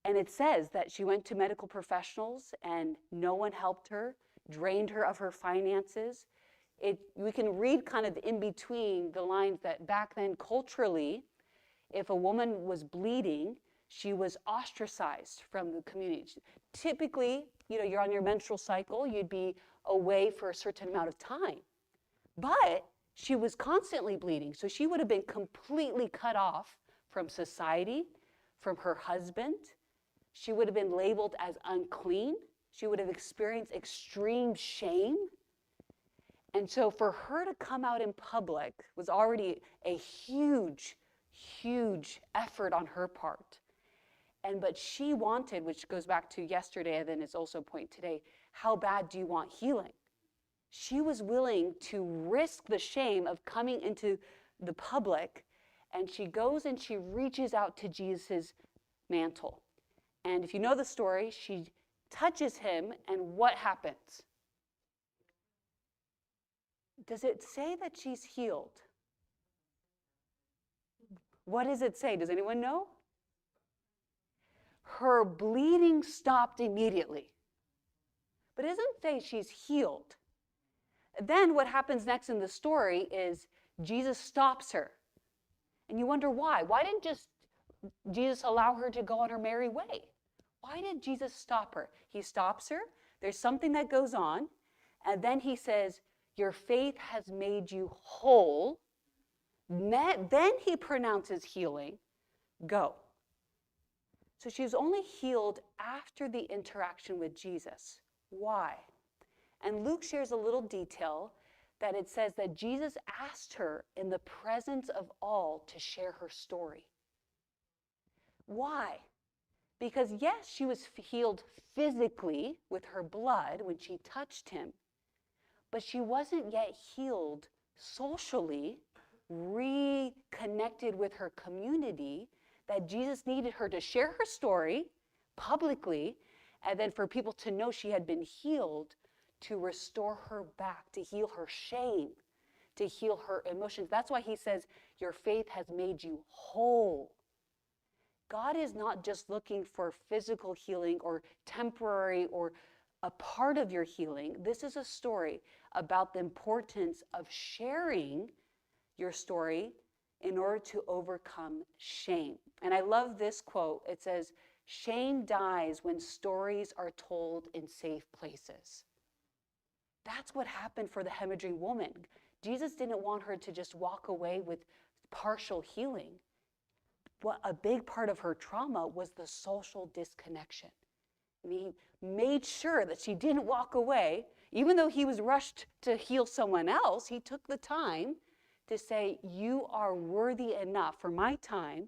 And it says that she went to medical professionals and no one helped her, drained her of her finances. We can read kind of in between the lines that back then culturally, if a woman was bleeding, She was ostracized from the community. Typically, you're on your menstrual cycle, you'd be away for a certain amount of time. But she was constantly bleeding, so she would have been completely cut off from society, from her husband. She would have been labeled as unclean. She would have experienced extreme shame. And so for her to come out in public was already a huge, huge effort on her part. But she wanted, which goes back to yesterday, and then it's also a point today, how bad do you want healing? She was willing to risk the shame of coming into the public, and she goes and she reaches out to Jesus' mantle. And if you know the story, she touches him, and what happens? Does it say that she's healed? What does it say? Does anyone know? Her bleeding stopped immediately. But it doesn't say she's healed. Then what happens next in the story is Jesus stops her. And you wonder why. Why didn't just Jesus allow her to go on her merry way? Why did Jesus stop her? He stops her. There's something that goes on. And then he says, your faith has made you whole. Then he pronounces healing. Go. So she was only healed after the interaction with Jesus. Why? And Luke shares a little detail that it says that Jesus asked her in the presence of all to share her story. Why? Because yes, she was healed physically with her blood when she touched him, but she wasn't yet healed socially, reconnected with her community, that Jesus needed her to share her story publicly, and then for people to know she had been healed, to restore her back, to heal her shame, to heal her emotions. That's why he says, your faith has made you whole. God is not just looking for physical healing or temporary or a part of your healing. This is a story about the importance of sharing your story in order to overcome shame. And I love this quote. It says, shame dies when stories are told in safe places. That's what happened for the hemorrhaging woman. Jesus didn't want her to just walk away with partial healing. Well, a big part of her trauma was the social disconnection. And he made sure that she didn't walk away. Even though he was rushed to heal someone else, he took the time to say, you are worthy enough for my time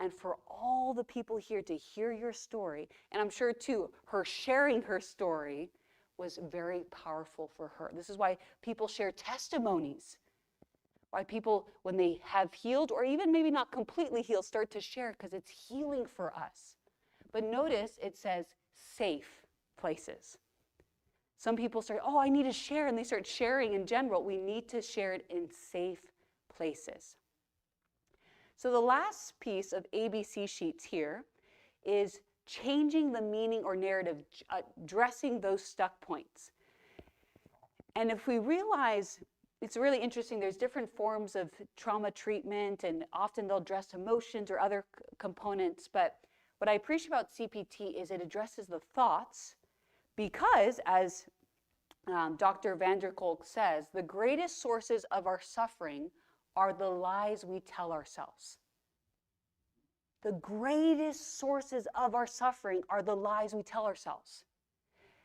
and for all the people here to hear your story. And I'm sure, too, her sharing her story was very powerful for her. This is why people share testimonies. Why people, when they have healed, or even maybe not completely healed, start to share, because it's healing for us. But notice it says safe places. Some people say, oh, I need to share, and they start sharing in general. We need to share it in safe places. So the last piece of ABC sheets here is changing the meaning or narrative, addressing those stuck points. And if we realize, it's really interesting, there's different forms of trauma treatment, and often they'll address emotions or other components, but what I appreciate about CPT is it addresses the thoughts, because as Dr. van der Kolk says, the greatest sources of our suffering are the lies we tell ourselves. The greatest sources of our suffering are the lies we tell ourselves.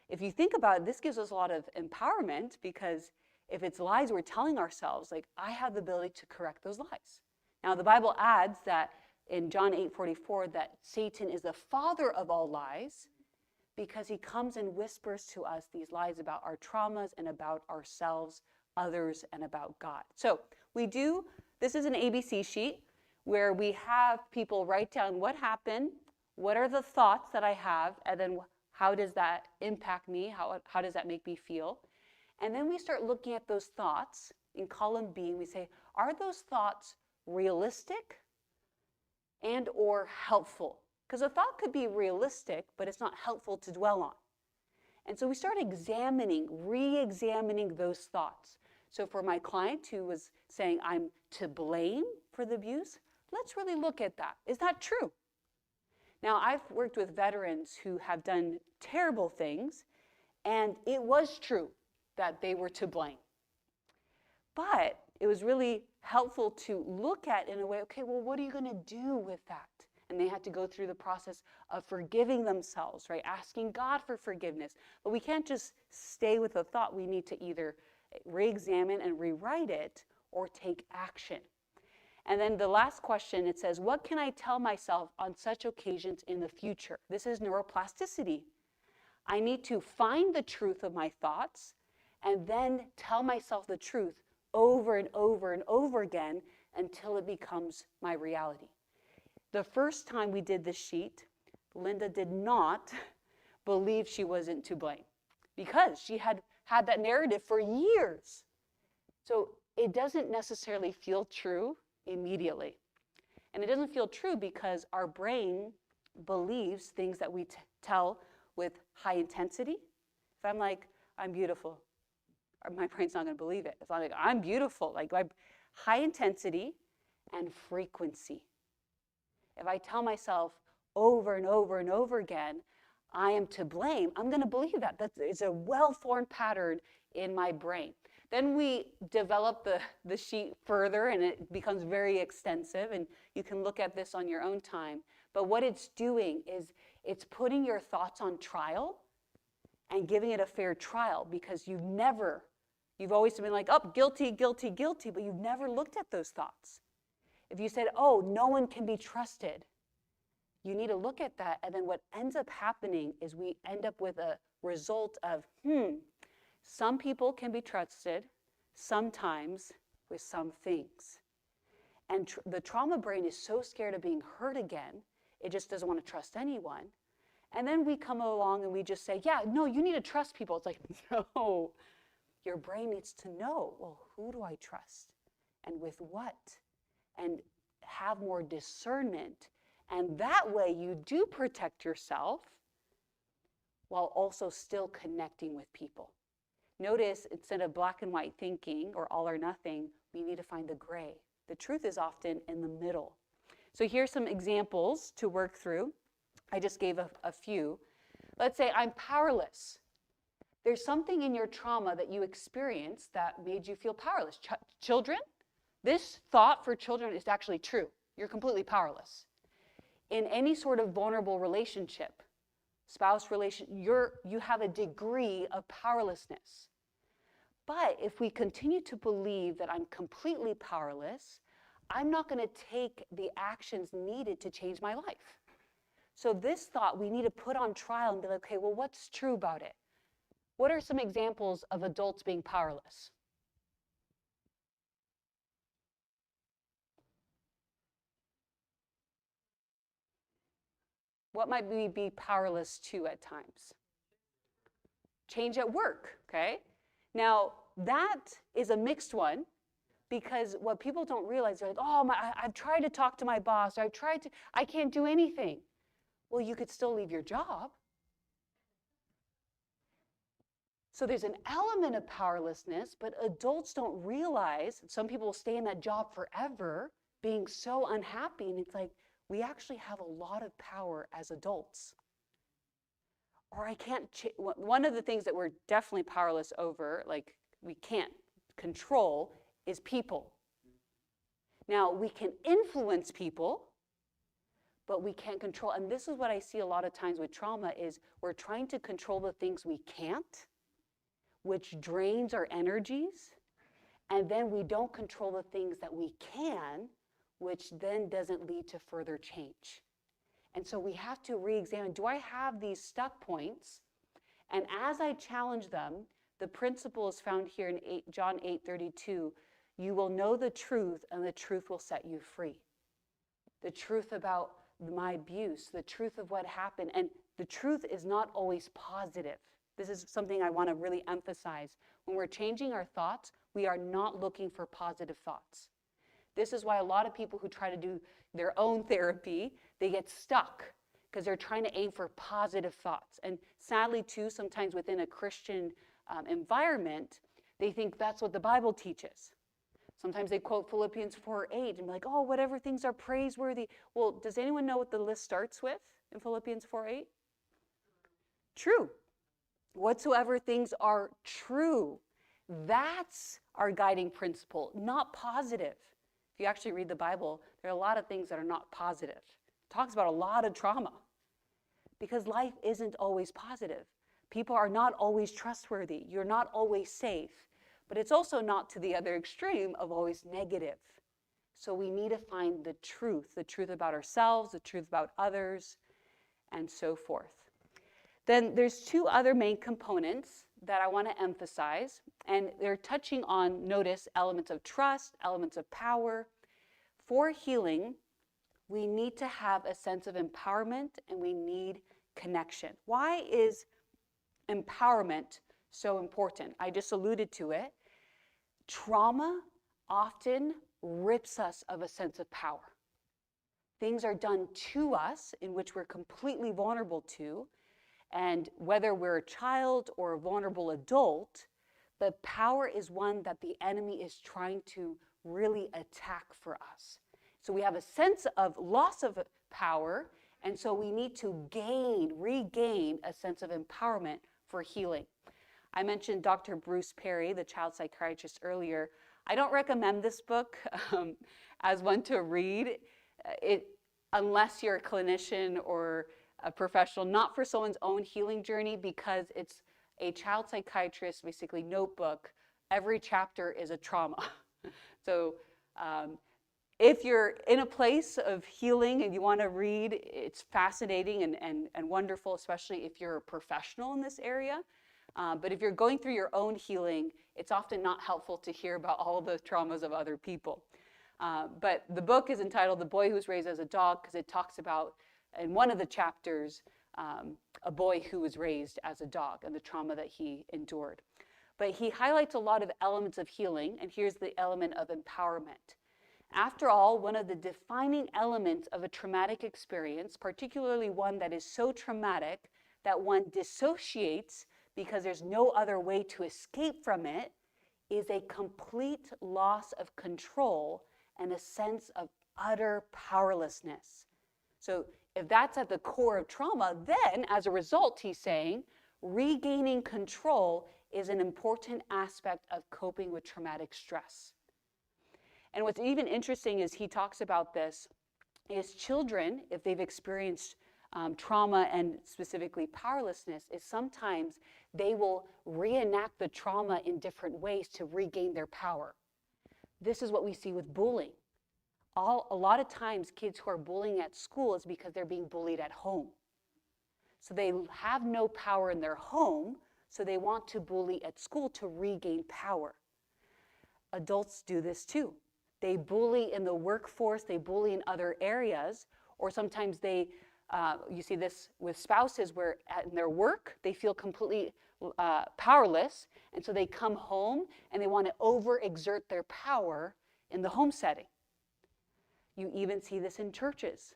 If you think about it, this gives us a lot of empowerment, because if it's lies we're telling ourselves, like, I have the ability to correct those lies. Now, the Bible adds that in John 8:44 that Satan is the father of all lies, because he comes and whispers to us these lies about our traumas and about ourselves, others, and about God. So this is an ABC sheet where we have people write down what happened, what are the thoughts that I have, and then how does that impact me, how does that make me feel? And then we start looking at those thoughts in column B, and we say, are those thoughts realistic and or helpful? Because a thought could be realistic, but it's not helpful to dwell on. And so we start re-examining those thoughts. So for my client who was saying, I'm to blame for the abuse, let's really look at that. Is that true? Now, I've worked with veterans who have done terrible things, and it was true that they were to blame. But it was really helpful to look at in a way, okay, well, what are you going to do with that? And they had to go through the process of forgiving themselves, right? Asking God for forgiveness. But we can't just stay with a thought. We need to either re-examine and rewrite it or take action. And then the last question, it says, what can I tell myself on such occasions in the future? This is neuroplasticity. I need to find the truth of my thoughts and then tell myself the truth over and over and over again until it becomes my reality. The first time we did this sheet, Linda did not believe she wasn't to blame because she had had that narrative for years. So it doesn't necessarily feel true immediately. And it doesn't feel true because our brain believes things that we tell with high intensity. If I'm like, I'm beautiful, my brain's not going to believe it. If I'm like, I'm beautiful, like high intensity and frequency. If I tell myself over and over and over again, I am to blame, I'm going to believe that. It's a well-formed pattern in my brain. Then we develop the sheet further, and it becomes very extensive, and you can look at this on your own time. But what it's doing is it's putting your thoughts on trial and giving it a fair trial, because you've always been like, oh, guilty, guilty, guilty, but you've never looked at those thoughts. If you said, oh, no one can be trusted, you need to look at that, and then what ends up happening is we end up with a result of, some people can be trusted, sometimes with some things. And the trauma brain is so scared of being hurt again, it just doesn't want to trust anyone. And then we come along and we just say, yeah, no, you need to trust people. It's like, no, your brain needs to know, well, who do I trust? And with what? And have more discernment. And that way you do protect yourself while also still connecting with people. Notice, instead of black and white thinking or all or nothing, we need to find the gray. The truth is often in the middle. So here's some examples to work through. I just gave a few. Let's say I'm powerless. There's something in your trauma that you experienced that made you feel powerless. Children, this thought for children is actually true. You're completely powerless. In any sort of vulnerable relationship, spouse relation, you have a degree of powerlessness. But if we continue to believe that I'm completely powerless, I'm not going to take the actions needed to change my life. So this thought we need to put on trial and be like, okay, well, what's true about it? What are some examples of adults being powerless? What might we be powerless to at times? Change at work, okay? Now, that is a mixed one, because what people don't realize, they're like, oh, I've tried to talk to my boss, or I can't do anything. Well, you could still leave your job. So there's an element of powerlessness, but adults don't realize, some people will stay in that job forever, being so unhappy, and it's like, we actually have a lot of power as adults. Or one of the things that we're definitely powerless over, like we can't control, is people. Now, we can influence people, but we can't control. And this is what I see a lot of times with trauma is we're trying to control the things we can't, which drains our energies. And then we don't control the things that we can, which then doesn't lead to further change. And so we have to re-examine, do I have these stuck points? And as I challenge them, the principle is found here in John 8:32. You will know the truth, and the truth will set you free. The truth about my abuse, the truth of what happened. And the truth is not always positive. This is something I want to really emphasize. When we're changing our thoughts, we are not looking for positive thoughts. This is why a lot of people who try to do their own therapy, they get stuck because they're trying to aim for positive thoughts. And sadly, too, sometimes within a Christian environment, they think that's what the Bible teaches. Sometimes they quote Philippians 4:8 and be like, oh, whatever things are praiseworthy. Well, does anyone know what the list starts with in Philippians 4:8? True. Whatsoever things are true. That's our guiding principle, not positive. If you actually read the Bible, there are a lot of things that are not positive. It talks about a lot of trauma because life isn't always positive. People are not always trustworthy. You're not always safe. But it's also not to the other extreme of always negative. So we need to find the truth about ourselves, the truth about others, and so forth. Then there's two other main components that I want to emphasize, and they're touching on, notice, elements of trust, elements of power. For healing, we need to have a sense of empowerment and we need connection. Why is empowerment so important? I just alluded to it. Trauma often rips us of a sense of power. Things are done to us in which we're completely vulnerable to, and whether we're a child or a vulnerable adult, the power is one that the enemy is trying to really attack for us. So we have a sense of loss of power, and so we need to regain a sense of empowerment for healing. I mentioned Dr. Bruce Perry, the child psychiatrist, earlier. I don't recommend this book as one to read unless you're a clinician or a professional, not for someone's own healing journey, because it's a child psychiatrist, basically, notebook. Every chapter is a trauma. So if you're in a place of healing and you want to read, it's fascinating and wonderful, especially if you're a professional in this area. But if you're going through your own healing, it's often not helpful to hear about all the traumas of other people. But the book is entitled The Boy Who Was Raised as a Dog, because it talks about, in one of the chapters, a boy who was raised as a dog and the trauma that he endured. But he highlights a lot of elements of healing, and here's the element of empowerment. After all, one of the defining elements of a traumatic experience, particularly one that is so traumatic that one dissociates because there's no other way to escape from it, is a complete loss of control and a sense of utter powerlessness. So if that's at the core of trauma, then as a result, he's saying, regaining control is an important aspect of coping with traumatic stress. And what's even interesting is he talks about this, is children, if they've experienced trauma and specifically powerlessness, is sometimes they will reenact the trauma in different ways to regain their power. This is what we see with bullying. A lot of times kids who are bullying at school is because they're being bullied at home. So they have no power in their home, so they want to bully at school to regain power. Adults do this too. They bully in the workforce, they bully in other areas, or sometimes you see this with spouses where in their work, they feel completely powerless, and so they come home and they want to overexert their power in the home setting. You even see this in churches,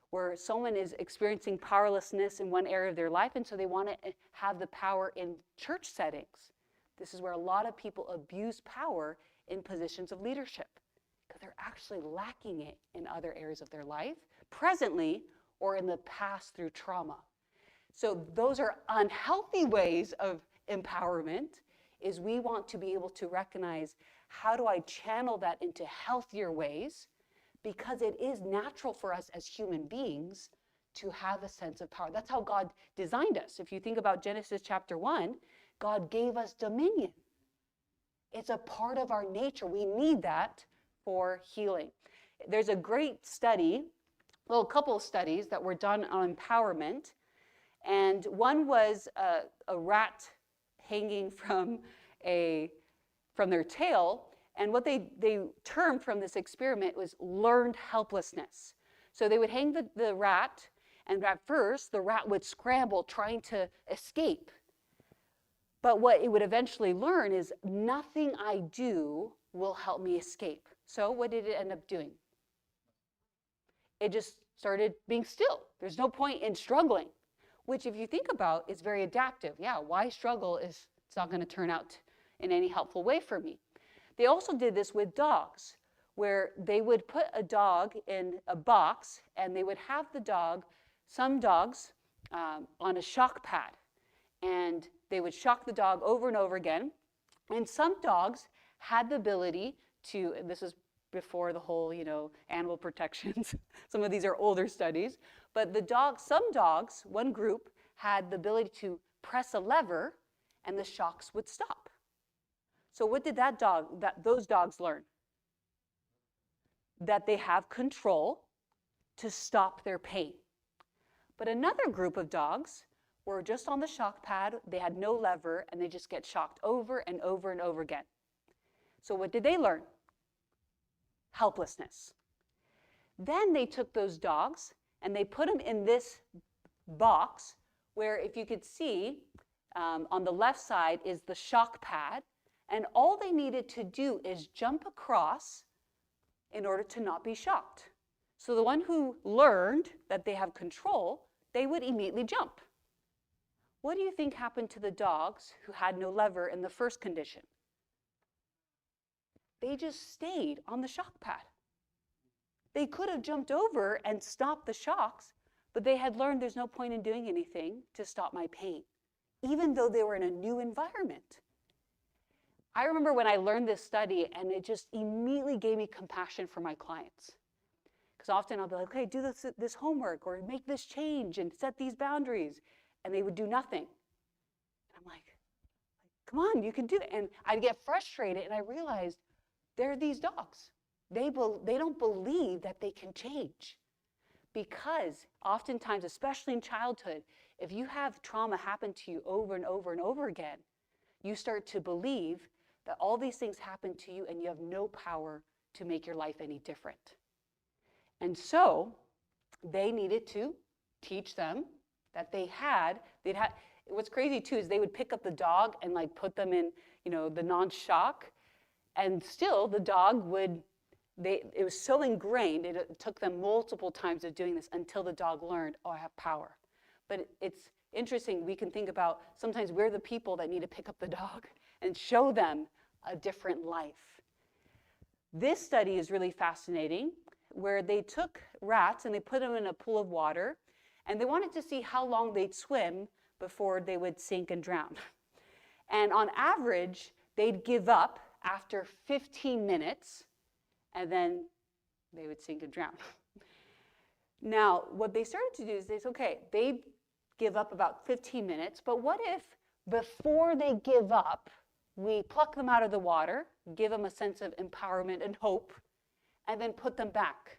where someone is experiencing powerlessness in one area of their life, and so they want to have the power in church settings. This is where a lot of people abuse power in positions of leadership, because they're actually lacking it in other areas of their life, presently or in the past through trauma. So those are unhealthy ways of empowerment, is we want to be able to recognize, how do I channel that into healthier ways? Because it is natural for us as human beings to have a sense of power. That's how God designed us. If you think about Genesis chapter 1, God gave us dominion. It's a part of our nature. We need that for healing. There's a great study, well, a couple of studies that were done on empowerment. And one was a rat hanging from their tail. And what they termed from this experiment was learned helplessness. So they would hang the rat, and at first the rat would scramble trying to escape. But what it would eventually learn is, nothing I do will help me escape. So what did it end up doing? It just started being still. There's no point in struggling, which, if you think about, is very adaptive. Yeah, why struggle if it's not going to turn out in any helpful way for me? They also did this with dogs, where they would put a dog in a box and they would have the dog, some dogs, on a shock pad. And they would shock the dog over and over again. And some dogs had the ability to, and this is before the whole, animal protections. Some of these are older studies. But some dogs, one group, had the ability to press a lever and the shocks would stop. So what did those dogs learn? That they have control to stop their pain. But another group of dogs were just on the shock pad, they had no lever, and they just get shocked over and over and over again. So what did they learn? Helplessness. Then they took those dogs and they put them in this box where, if you could see, on the left side is the shock pad, and all they needed to do is jump across in order to not be shocked. So the one who learned that they have control, they would immediately jump. What do you think happened to the dogs who had no lever in the first condition? They just stayed on the shock pad. They could have jumped over and stopped the shocks, but they had learned there's no point in doing anything to stop my pain, even though they were in a new environment. I remember when I learned this study, and it just immediately gave me compassion for my clients. Because often I'll be like, okay, do this homework, or make this change, and set these boundaries. And they would do nothing. And I'm like, come on, you can do it. And I'd get frustrated, and I realized they're these dogs. They don't believe that they can change. Because oftentimes, especially in childhood, if you have trauma happen to you over and over and over again, you start to believe that all these things happen to you and you have no power to make your life any different. And so they needed to teach them that what's crazy too is they would pick up the dog and like put them in, the non-shock, and still the dog it was so ingrained, it took them multiple times of doing this until the dog learned, oh, I have power. But it's interesting, we can think about sometimes we're the people that need to pick up the dog and show them a different life. This study is really fascinating, where they took rats and they put them in a pool of water, and they wanted to see how long they'd swim before they would sink and drown. And on average, they'd give up after 15 minutes, and then they would sink and drown. Now, what they started to do is they said, okay, they give up about 15 minutes, but what if before they give up, we pluck them out of the water, give them a sense of empowerment and hope, and then put them back?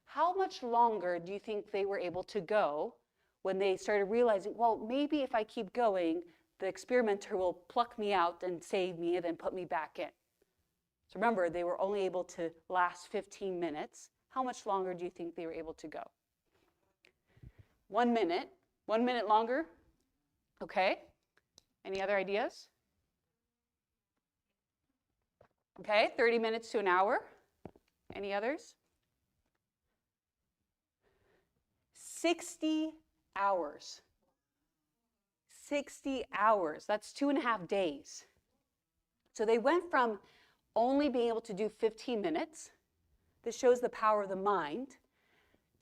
How much longer do you think they were able to go when they started realizing, well, maybe if I keep going, the experimenter will pluck me out and save me and then put me back in? So remember, they were only able to last 15 minutes. How much longer do you think they were able to go? 1 minute. 1 minute longer? Okay. Any other ideas? Okay, 30 minutes to an hour. Any others? 60 hours. 60 hours. That's 2.5 days. So they went from only being able to do 15 minutes, this shows the power of the mind,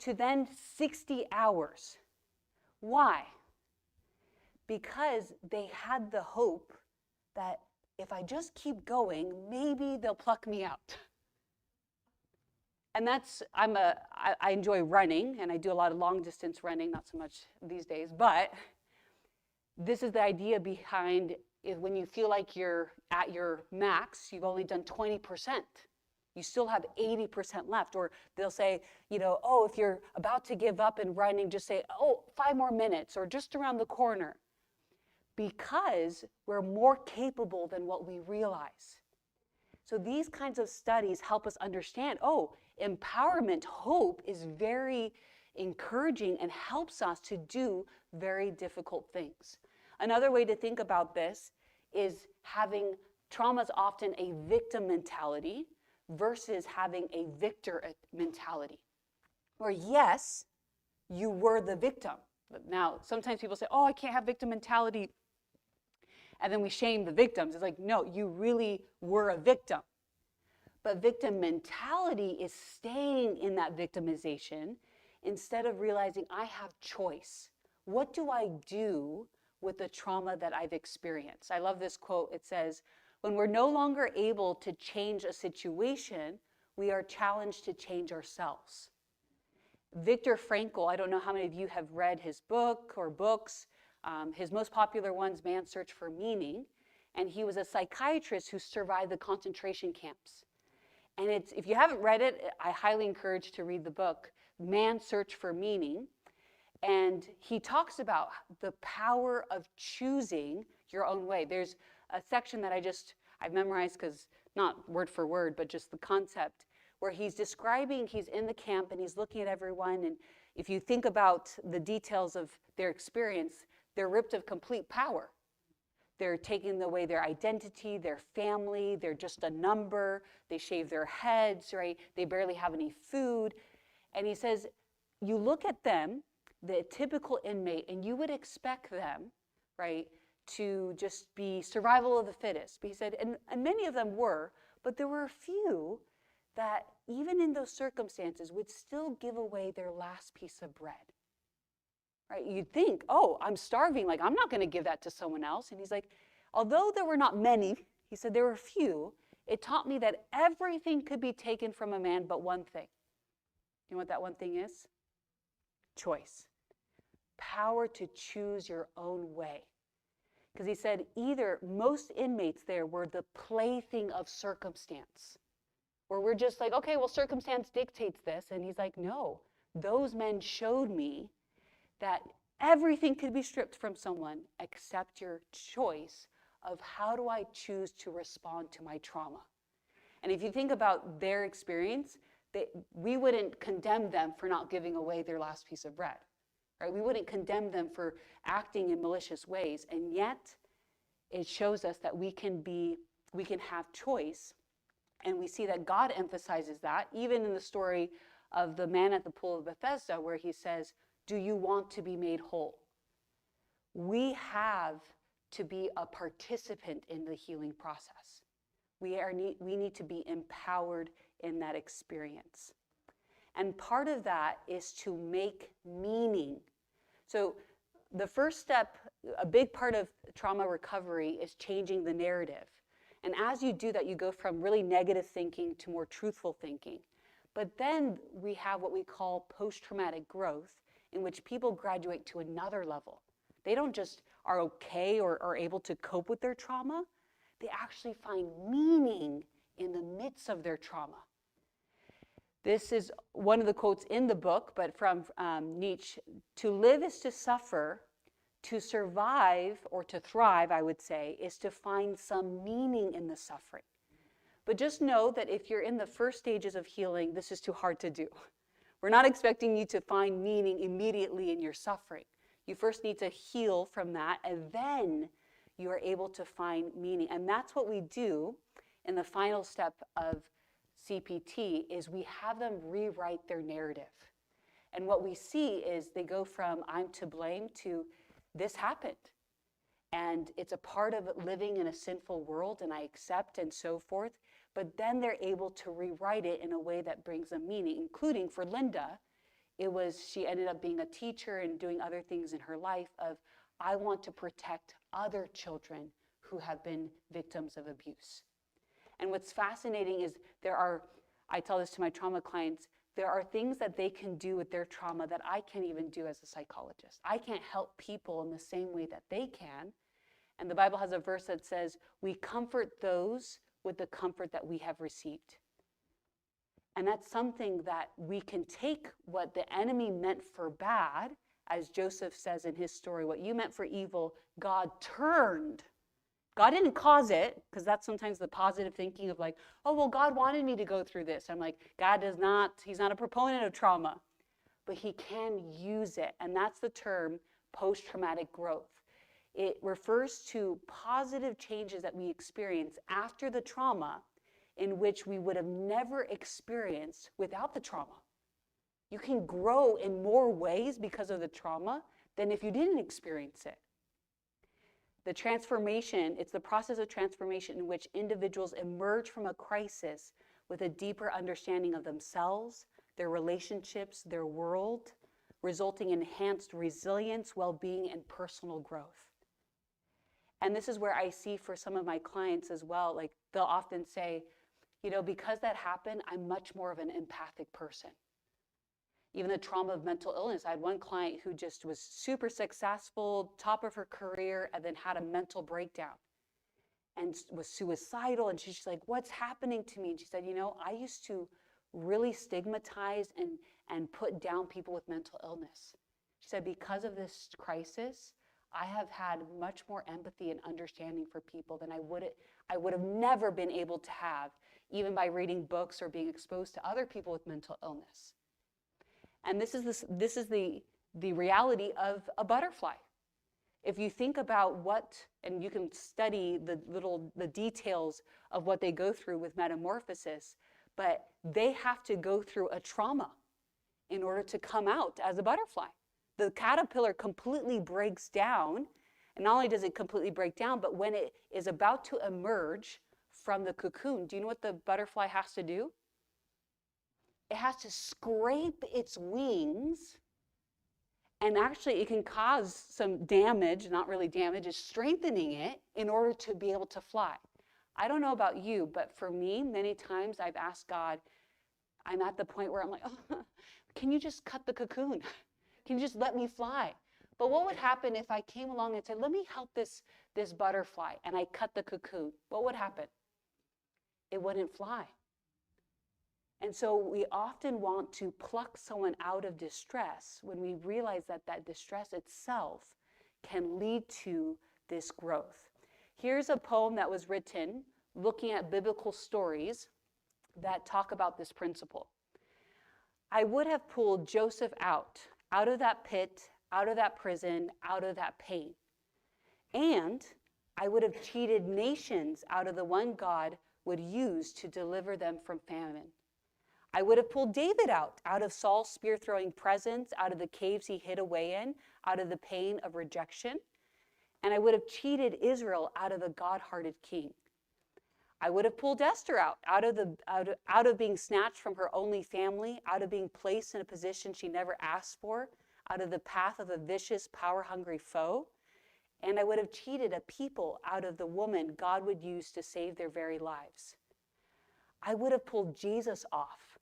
to then 60 hours. Why? Because they had the hope that if I just keep going, maybe they'll pluck me out. And I enjoy running, and I do a lot of long distance running, not so much these days, but this is the idea behind when you feel like you're at your max, you've only done 20%. You still have 80% left. Or they'll say, oh, if you're about to give up in running, just say, oh, 5 more minutes, or just around the corner. Because we're more capable than what we realize. So these kinds of studies help us understand, empowerment, hope is very encouraging and helps us to do very difficult things. Another way to think about this is having trauma is often a victim mentality versus having a victor mentality. Where yes, you were the victim. Now, sometimes people say, I can't have victim mentality. and then we shame the victims. It's like, no, you really were a victim. But victim mentality is staying in that victimization instead of realizing I have choice. What do I do with the trauma that I've experienced? I love this quote. It says, when we're no longer able to change a situation, we are challenged to change ourselves. Viktor Frankl, I don't know how many of you have read his book or books. His most popular one's Man's Search for Meaning. And he was a psychiatrist who survived the concentration camps. And if you haven't read it, I highly encourage to read the book, Man's Search for Meaning. And he talks about the power of choosing your own way. There's a section that I've memorized because not word for word, but just the concept, where he's describing, he's in the camp and he's looking at everyone. And if you think about the details of their experience, they're ripped of complete power. They're taking away their identity, their family, they're just a number. They shave their heads, right? They barely have any food. And he says, you look at them, the typical inmate, and you would expect them, right, to just be survival of the fittest. But he said, and many of them were, but there were a few that even in those circumstances would still give away their last piece of bread. Right? You'd think, oh, I'm starving, like I'm not going to give that to someone else. And he's like, although there were not many, he said there were few, it taught me that everything could be taken from a man but one thing. You know what that one thing is? Choice. Power to choose your own way. Because he said either most inmates there were the plaything of circumstance, where we're just like, okay, well, circumstance dictates this. And he's like, no, those men showed me that everything could be stripped from someone except your choice of how do I choose to respond to my trauma. And if you think about their experience, we wouldn't condemn them for not giving away their last piece of bread. Right? We wouldn't condemn them for acting in malicious ways. And yet, it shows us that we can have choice. And we see that God emphasizes that, even in the story of the man at the pool of Bethesda, where he says, do you want to be made whole? We have to be a participant in the healing process. We need to be empowered in that experience. And part of that is to make meaning. So the first step, a big part of trauma recovery is changing the narrative. And as you do that, you go from really negative thinking to more truthful thinking. But then we have what we call post-traumatic growth, in which people graduate to another level. They don't just are okay or are able to cope with their trauma. They actually find meaning in the midst of their trauma. This is one of the quotes in the book, but from Nietzsche. To live is to suffer. To survive, or to thrive, I would say, is to find some meaning in the suffering. But just know that if you're in the first stages of healing, this is too hard to do. We're not expecting you to find meaning immediately in your suffering. You first need to heal from that, and then you are able to find meaning. And that's what we do in the final step of CPT, is we have them rewrite their narrative. And what we see is they go from I'm to blame to this happened. And it's a part of living in a sinful world, and I accept and so forth. But then they're able to rewrite it in a way that brings them meaning, including for Linda, she ended up being a teacher and doing other things in her life of, I want to protect other children who have been victims of abuse. And what's fascinating is I tell this to my trauma clients, there are things that they can do with their trauma that I can't even do as a psychologist. I can't help people in the same way that they can. And the Bible has a verse that says, we comfort those with the comfort that we have received. And that's something that we can take what the enemy meant for bad, as Joseph says in his story, what you meant for evil, God turned. God didn't cause it, because that's sometimes the positive thinking of like, oh, well, God wanted me to go through this. I'm like, God does not, he's not a proponent of trauma, but he can use it. And that's the term post-traumatic growth. It refers to positive changes that we experience after the trauma in which we would have never experienced without the trauma. You can grow in more ways because of the trauma than if you didn't experience it. The transformation, it's the process of transformation in which individuals emerge from a crisis with a deeper understanding of themselves, their relationships, their world, resulting in enhanced resilience, well-being, and personal growth. And this is where I see for some of my clients as well, like they'll often say, you know, because that happened, I'm much more of an empathic person. Even the trauma of mental illness. I had one client who just was super successful, top of her career, and then had a mental breakdown and was suicidal. And she's like, what's happening to me? And she said, you know, I used to really stigmatize and put down people with mental illness. She said, because of this crisis, I have had much more empathy and understanding for people than I would have never been able to have, even by reading books or being exposed to other people with mental illness. And this is the reality of a butterfly. If you think about what, and you can study the details of what they go through with metamorphosis, but they have to go through a trauma in order to come out as a butterfly. The caterpillar completely breaks down, and not only does it completely break down, but when it is about to emerge from the cocoon, do you know what the butterfly has to do? It has to scrape its wings, and actually it can cause some damage, not really damage, it's strengthening it in order to be able to fly. I don't know about you, but for me, many times I've asked God, I'm at the point where I'm like, oh, can you just cut the cocoon? Can you just let me fly? But what would happen if I came along and said, let me help this butterfly, and I cut the cocoon? What would happen? It wouldn't fly. And so we often want to pluck someone out of distress when we realize that that distress itself can lead to this growth. Here's a poem that was written looking at biblical stories that talk about this principle. I would have pulled Joseph out of that pit, out of that prison, out of that pain. And I would have cheated nations out of the one God would use to deliver them from famine. I would have pulled David out of Saul's spear-throwing presence, out of the caves he hid away in, out of the pain of rejection. And I would have cheated Israel out of the God-hearted king. I would have pulled Esther out of being snatched from her only family, out of being placed in a position she never asked for, out of the path of a vicious, power-hungry foe. And I would have cheated a people out of the woman God would use to save their very lives. I would have pulled Jesus off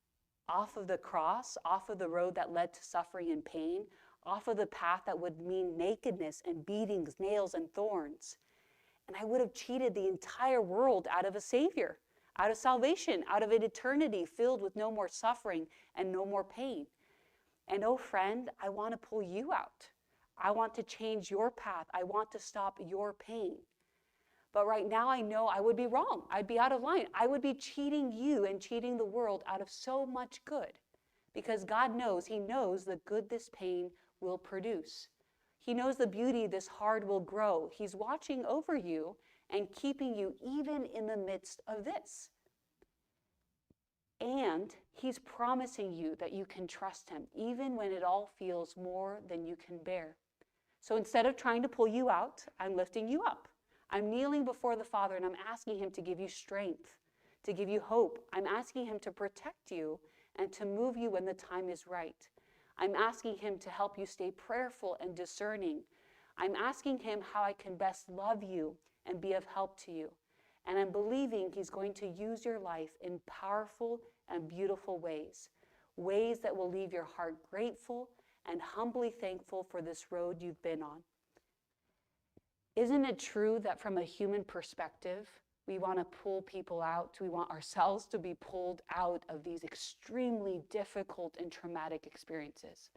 of the cross, off of the road that led to suffering and pain, off of the path that would mean nakedness and beatings, nails and thorns. And I would have cheated the entire world out of a Savior, out of salvation, out of an eternity filled with no more suffering and no more pain. And oh friend, I want to pull you out. I want to change your path. I want to stop your pain. But right now I know I would be wrong. I'd be out of line. I would be cheating you and cheating the world out of so much good. Because God knows, He knows the good this pain will produce. He knows the beauty this hard will grow. He's watching over you and keeping you even in the midst of this. And He's promising you that you can trust Him, even when it all feels more than you can bear. So instead of trying to pull you out, I'm lifting you up. I'm kneeling before the Father and I'm asking Him to give you strength, to give you hope. I'm asking Him to protect you and to move you when the time is right. I'm asking Him to help you stay prayerful and discerning. I'm asking Him how I can best love you and be of help to you. And I'm believing He's going to use your life in powerful and beautiful ways, ways that will leave your heart grateful and humbly thankful for this road you've been on. Isn't it true that from a human perspective, we want to pull people out? We want ourselves to be pulled out of these extremely difficult and traumatic experiences.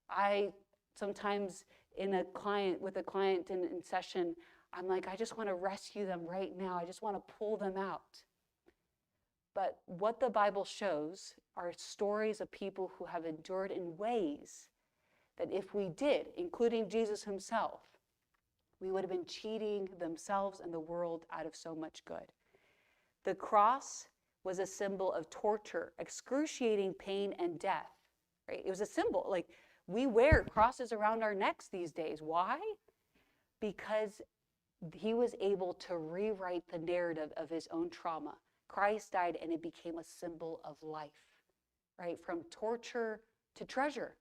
I sometimes with a client in session, I'm like, I just want to rescue them right now. I just want to pull them out. But what the Bible shows are stories of people who have endured in ways that if we did, including Jesus Himself, we would have been cheating themselves and the world out of so much good. The cross was a symbol of torture, excruciating pain and death, right? It was a symbol. Like, we wear crosses around our necks these days. Why? Because he was able to rewrite the narrative of his own trauma. Christ died and it became a symbol of life, right? From torture to treasure.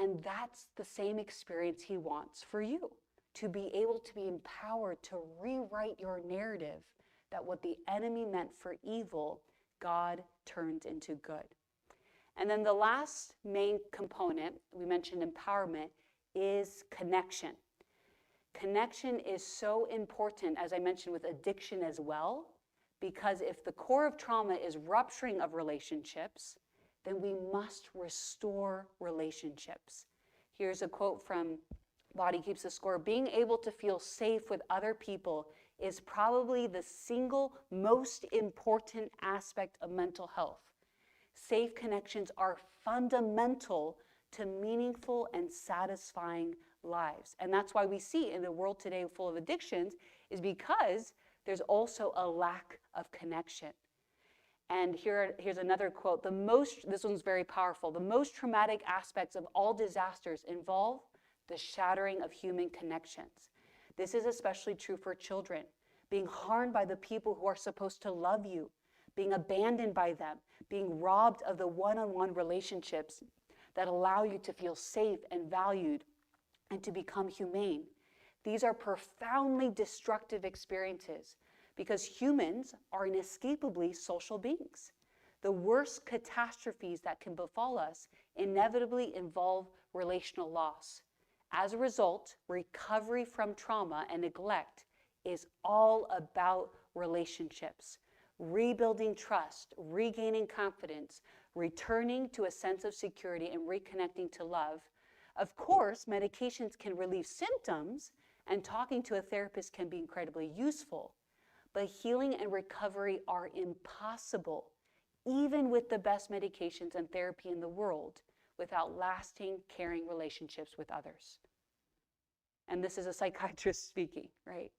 And that's the same experience he wants for you, to be able to be empowered to rewrite your narrative that what the enemy meant for evil, God turned into good. And then the last main component, we mentioned empowerment, is connection. Connection is so important, as I mentioned, with addiction as well, because if the core of trauma is rupturing of relationships, then we must restore relationships. Here's a quote from Body Keeps the Score. Being able to feel safe with other people is probably the single most important aspect of mental health. Safe connections are fundamental to meaningful and satisfying lives. And that's why we see in the world today full of addictions is because there's also a lack of connection. And here's another quote. This one's very powerful. The most traumatic aspects of all disasters involve the shattering of human connections. This is especially true for children, being harmed by the people who are supposed to love you, being abandoned by them, being robbed of the one-on-one relationships that allow you to feel safe and valued and to become humane. These are profoundly destructive experiences because humans are inescapably social beings. The worst catastrophes that can befall us inevitably involve relational loss. As a result, recovery from trauma and neglect is all about relationships, rebuilding trust, regaining confidence, returning to a sense of security, and reconnecting to love. Of course, medications can relieve symptoms, and talking to a therapist can be incredibly useful. But healing and recovery are impossible, even with the best medications and therapy in the world, without lasting, caring relationships with others. And this is a psychiatrist speaking, right?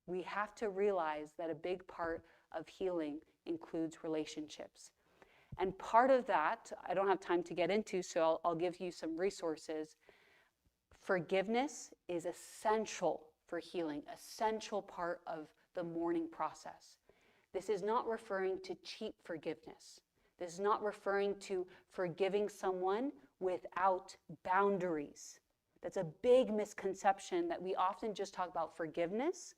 We have to realize that a big part of healing includes relationships. And part of that, I don't have time to get into, so I'll give you some resources. Forgiveness is essential for healing, essential part of the mourning process. This is not referring to cheap forgiveness. This is not referring to forgiving someone without boundaries. That's a big misconception that we often just talk about forgiveness,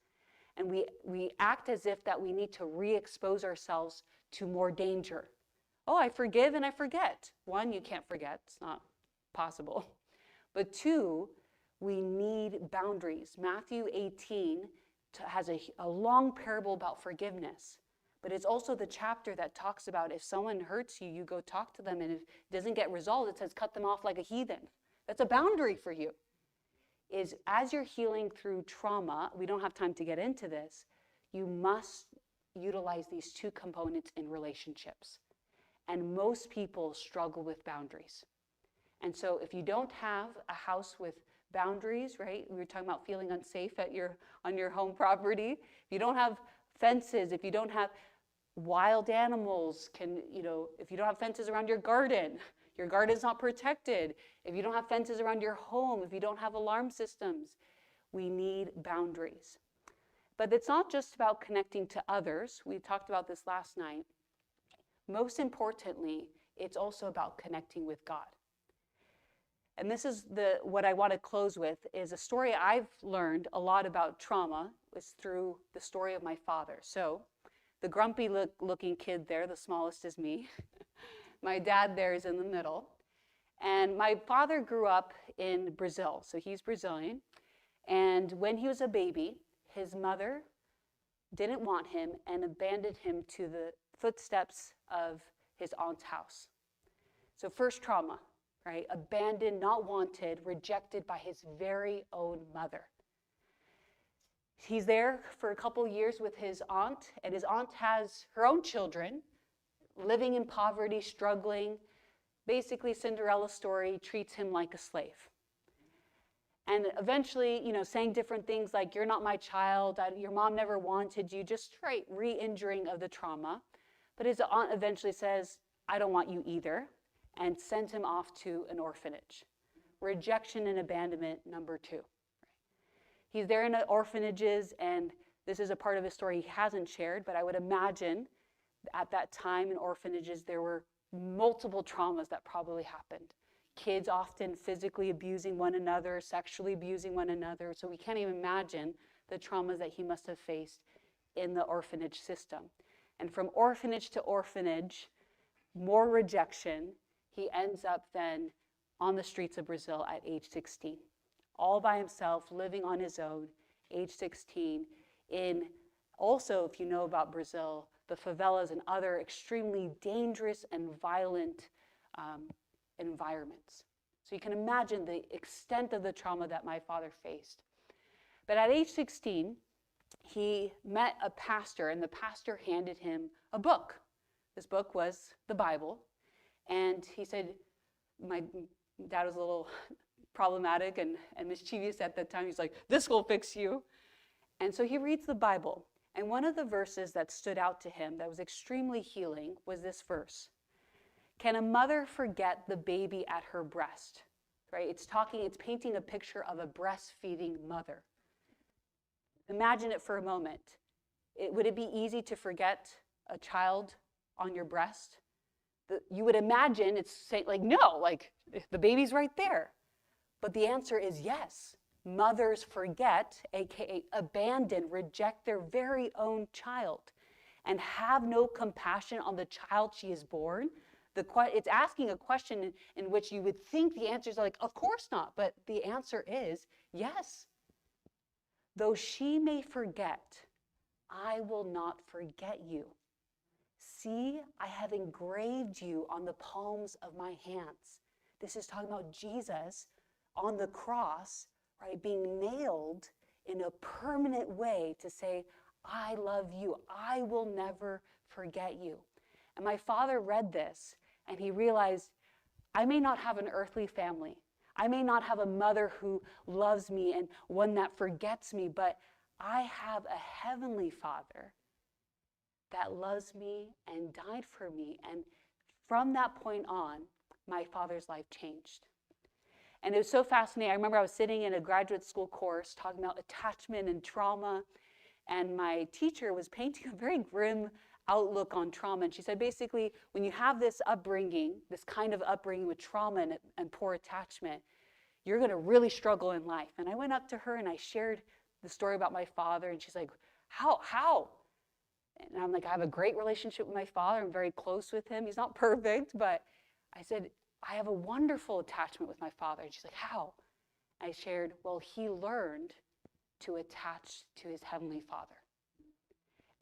and we act as if that we need to re-expose ourselves to more danger. Oh, I forgive and I forget. One, you can't forget. It's not possible. But two, we need boundaries. Matthew 18 has a long parable about forgiveness, but it's also the chapter that talks about if someone hurts you, you go talk to them, and if it doesn't get resolved, it says cut them off like a heathen. That's a boundary for you. Is as you're healing through trauma, we don't have time to get into this, you must utilize these two components in relationships. And most people struggle with boundaries. And so if you don't have a house with boundaries, right? We were talking about feeling unsafe on your home property. If you don't have fences, if you don't have wild animals, if you don't have fences around your garden's not protected. If you don't have fences around your home, if you don't have alarm systems, we need boundaries. But it's not just about connecting to others. We talked about this last night. Most importantly, it's also about connecting with God. And this is what I want to close with, is a story I've learned a lot about trauma is through the story of my father. So the grumpy looking kid there, the smallest is me. My dad there is in the middle. And my father grew up in Brazil, so he's Brazilian. And when he was a baby, his mother didn't want him and abandoned him to the footsteps of his aunt's house. So first trauma, right? Abandoned, not wanted, rejected by his very own mother. He's there for a couple years with his aunt, and his aunt has her own children, living in poverty, struggling. Basically, Cinderella's story treats him like a slave. And eventually, saying different things like, you're not my child, your mom never wanted you, just straight re-injuring of the trauma. But his aunt eventually says, I don't want you either, and sends him off to an orphanage. Rejection and abandonment, number 2. He's there in the orphanages, and this is a part of his story he hasn't shared, but I would imagine at that time in orphanages there were multiple traumas that probably happened. Kids often physically abusing one another, sexually abusing one another, so we can't even imagine the traumas that he must have faced in the orphanage system. And from orphanage to orphanage, more rejection, he ends up then on the streets of Brazil at age 16. All by himself, living on his own, age 16, in also, if you know about Brazil, the favelas and other extremely dangerous and violent environments. So you can imagine the extent of the trauma that my father faced. But at age 16, he met a pastor, and the pastor handed him a book. This book was the Bible. And he said, my dad was a little problematic and mischievous at that time. He's like, this will fix you. And so he reads the Bible. And one of the verses that stood out to him that was extremely healing was this verse. Can a mother forget the baby at her breast? Right? It's painting a picture of a breastfeeding mother. Imagine it for a moment. Would it be easy to forget a child on your breast? You would imagine it's saying, like, no, like, the baby's right there. But the answer is yes. Mothers forget, aka abandon, reject their very own child and have no compassion on the child she is born. It's asking a question in which you would think the answer is like, of course not. But the answer is yes. Though she may forget, I will not forget you. See, I have engraved you on the palms of my hands. This is talking about Jesus on the cross, right, being nailed in a permanent way to say, I love you. I will never forget you. And my father read this, and he realized, I may not have an earthly family. I may not have a mother who loves me and one that forgets me, but I have a heavenly Father that loves me and died for me. And from that point on, my father's life changed. And it was so fascinating. I remember I was sitting in a graduate school course talking about attachment and trauma, and my teacher was painting a very grim outlook on trauma. And she said, basically, when you have this upbringing, this kind of upbringing with trauma and poor attachment, you're going to really struggle in life. And I went up to her and I shared the story about my father, and she's like, how? And I'm like, I have a great relationship with my father. I'm very close with him. He's not perfect, but I said, I have a wonderful attachment with my father. And she's like, how? I shared, well, he learned to attach to his heavenly Father.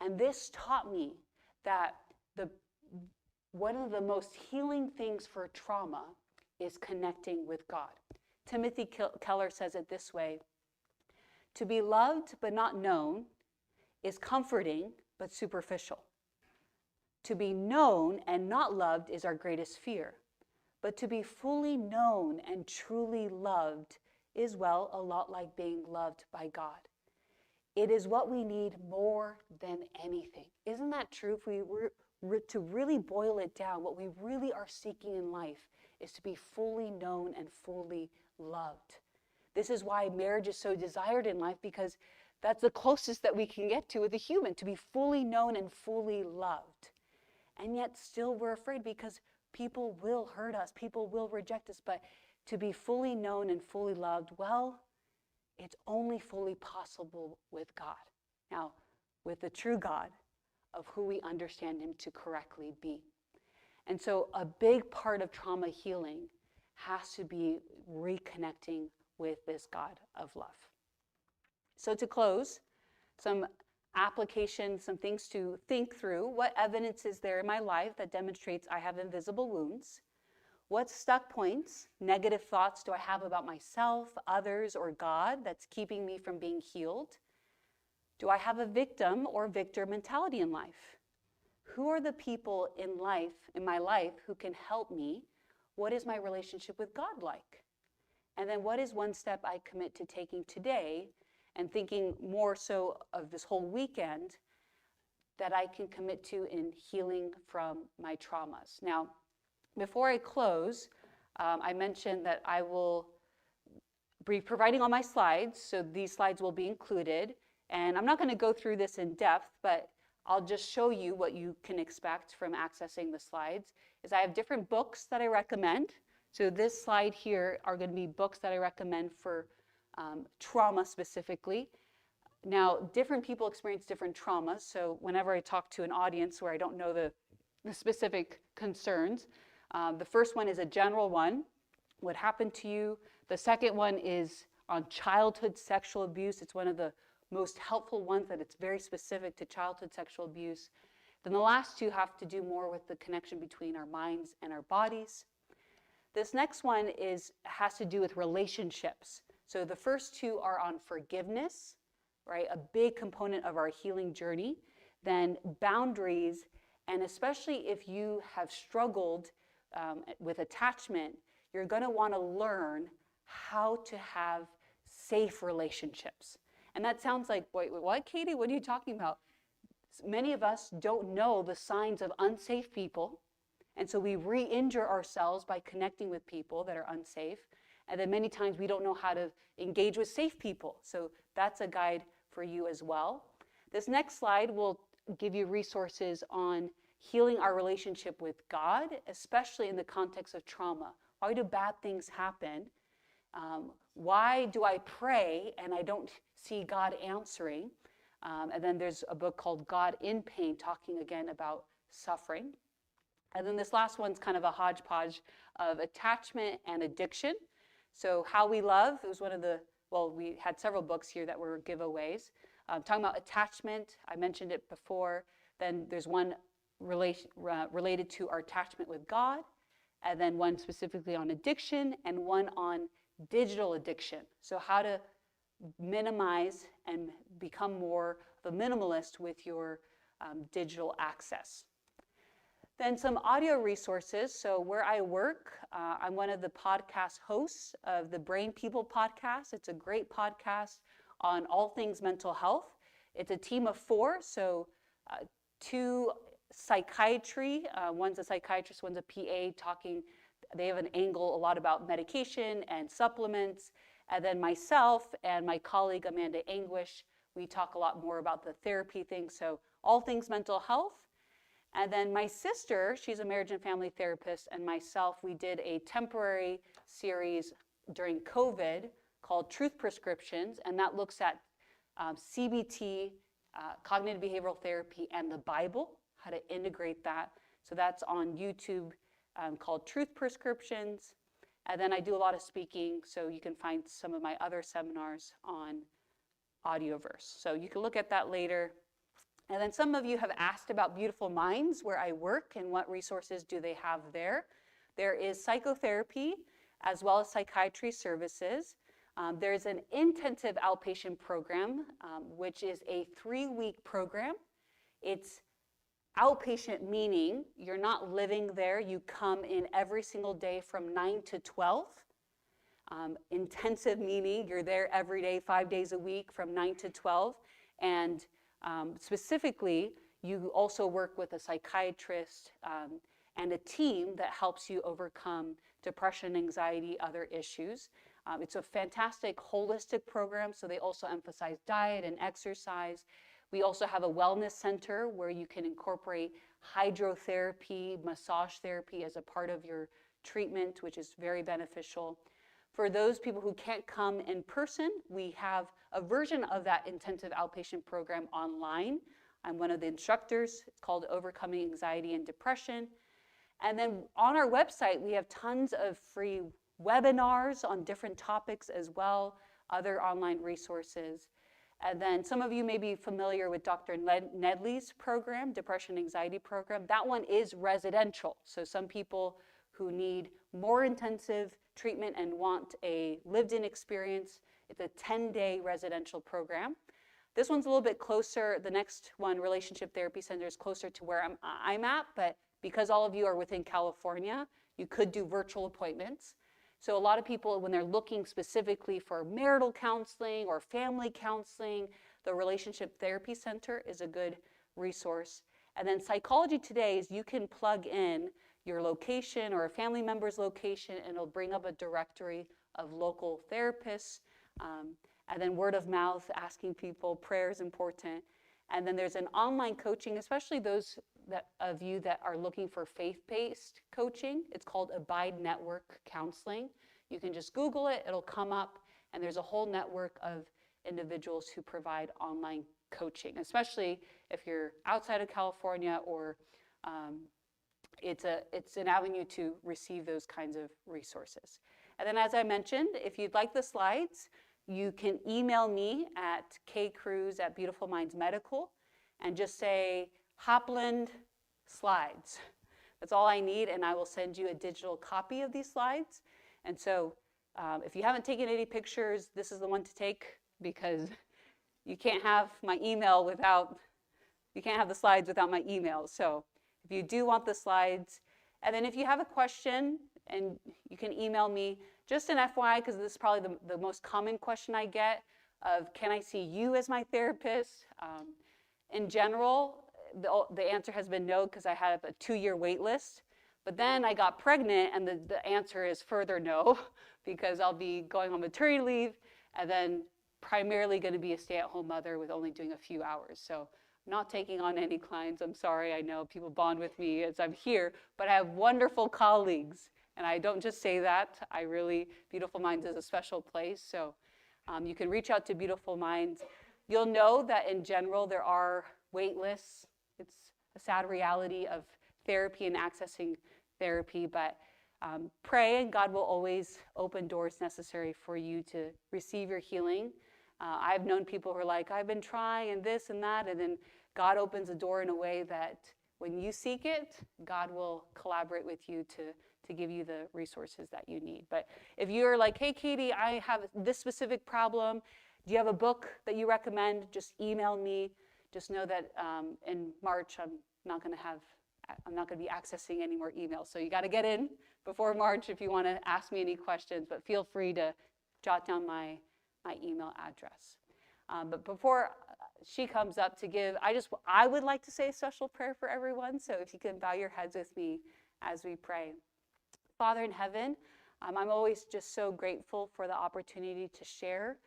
And this taught me that one of the most healing things for trauma is connecting with God. Timothy Keller says it this way: to be loved but not known is comforting but superficial. To be known and not loved is our greatest fear. But to be fully known and truly loved is, well, a lot like being loved by God. It is what we need more than anything. Isn't that true? If we were to really boil it down, what we really are seeking in life is to be fully known and fully loved. This is why marriage is so desired in life, because that's the closest that we can get to with a human, to be fully known and fully loved. And yet still we're afraid because people will hurt us, people will reject us, but to be fully known and fully loved, well, it's only fully possible with God. Now, with the true God of who we understand him to correctly be. And so a big part of trauma healing has to be reconnecting with this God of love. So to close, some application, some things to think through. What evidence is there in my life that demonstrates I have invisible wounds? What stuck points, negative thoughts do I have about myself, others, or God that's keeping me from being healed? Do I have a victim or victor mentality in life? Who are the people in my life who can help me? What is my relationship with God like? And then what is one step I commit to taking today, and thinking more so of this whole weekend, that I can commit to in healing from my traumas? Now, before I close, I mentioned that I will be providing all my slides, so these slides will be included. And I'm not going to go through this in depth, but I'll just show you what you can expect from accessing the slides. Is I have different books that I recommend. So this slide here are going to be books that I recommend for trauma specifically. Now, different people experience different traumas, so whenever I talk to an audience where I don't know the specific concerns, the first one is a general one, what happened to you. The second one is on childhood sexual abuse. It's one of the most helpful ones that it's very specific to childhood sexual abuse. Then the last two have to do more with the connection between our minds and our bodies. This next one has to do with relationships. So the first two are on forgiveness, right? A big component of our healing journey. Then boundaries, and especially if you have struggled with attachment, you're going to want to learn how to have safe relationships. And that sounds like, wait, what, Katie? What are you talking about? Many of us don't know the signs of unsafe people, and so we re-injure ourselves by connecting with people that are unsafe. And then many times we don't know how to engage with safe people. So that's a guide for you as well. This next slide will give you resources on healing our relationship with God, especially in the context of trauma. Why do bad things happen? Why do I pray and I don't see God answering? And then there's a book called God in Pain, talking again about suffering. And then this last one's kind of a hodgepodge of attachment and addiction. So How We Love, it was one of the, well, we had several books here that were giveaways. Talking about attachment, I mentioned it before. Then there's one related to our attachment with God, and then one specifically on addiction, and one on digital addiction. So how to minimize and become more of a minimalist with your digital access. Then some audio resources. So where I work, I'm one of the podcast hosts of the Brain People podcast. It's a great podcast on all things mental health. It's a team of 4, so 2 psychiatry, one's a psychiatrist, one's a PA talking. They have an angle a lot about medication and supplements. And then myself and my colleague Amanda Anguish, we talk a lot more about the therapy thing, so all things mental health. And then my sister, she's a marriage and family therapist, and myself, we did a temporary series during COVID called Truth Prescriptions, and that looks at CBT, cognitive behavioral therapy, and the Bible, how to integrate that. So that's on YouTube called Truth Prescriptions. And then I do a lot of speaking, so you can find some of my other seminars on Audioverse. So you can look at that later. And then some of you have asked about Beautiful Minds, where I work, and what resources do they have there. There is psychotherapy as well as psychiatry services. There's an intensive outpatient program, which is a 3-week program. It's outpatient, meaning you're not living there. You come in every single day from 9 to 12. Intensive, meaning you're there every day, 5 days a week from 9 to 12. And specifically, you also work with a psychiatrist and a team that helps you overcome depression, anxiety, other issues. It's a fantastic holistic program, so they also emphasize diet and exercise. We also have a wellness center where you can incorporate hydrotherapy, massage therapy as a part of your treatment, which is very beneficial. For those people who can't come in person, we have a version of that intensive outpatient program online. I'm one of the instructors. It's called Overcoming Anxiety and Depression. And then on our website, we have tons of free webinars on different topics as well, other online resources. And then some of you may be familiar with Dr. Nedley's program, Depression Anxiety Program. That one is residential. So some people who need more intensive treatment and want a lived-in experience, it's a 10-day residential program. This one's a little bit closer. The next one, Relationship Therapy Center, is closer to where I'm at, but because all of you are within California, you could do virtual appointments. So a lot of people, when they're looking specifically for marital counseling or family counseling, the Relationship Therapy Center is a good resource. And then Psychology Today is you can plug in your location or a family member's location, and it'll bring up a directory of local therapists, and then word of mouth, asking people, prayer is important. And then there's an online coaching, especially those of you that are looking for faith-based coaching. It's called Abide Network Counseling. You can just Google it, it'll come up, and there's a whole network of individuals who provide online coaching, especially if you're outside of California, or it's an avenue to receive those kinds of resources. And then, as I mentioned, if you'd like the slides, you can email me at kcruz@Beautiful Minds Medical and just say Hopland slides. That's all I need, and I will send you a digital copy of these slides. And so if you haven't taken any pictures, this is the one to take, because you can't have my email without, you can't have the slides without my email. So if you do want the slides, and then if you have a question, and you can email me, just an FYI, because this is probably the most common question I get of, can I see you as my therapist? In general, the answer has been no, because I have a 2-year wait list. But then I got pregnant, and the answer is further no, because I'll be going on maternity leave, and then primarily going to be a stay-at-home mother with only doing a few hours. So I'm not taking on any clients. I'm sorry. I know people bond with me as I'm here, but I have wonderful colleagues. And I don't just say that. I really, Beautiful Minds is a special place. So you can reach out to Beautiful Minds. You'll know that in general there are wait lists. It's a sad reality of therapy and accessing therapy, but pray, and God will always open doors necessary for you to receive your healing. I've known people who are like, I've been trying and this and that, and then God opens a door in a way that when you seek it, God will collaborate with you to give you the resources that you need. But if you're like, hey, Katie, I have this specific problem, do you have a book that you recommend? Just email me. Just know that in March, I'm not going to be accessing any more emails. So you got to get in before March if you want to ask me any questions, but feel free to jot down my email address. But before she comes up to give, I would like to say a special prayer for everyone. So if you can bow your heads with me as we pray. Father in heaven, I'm always just so grateful for the opportunity to share.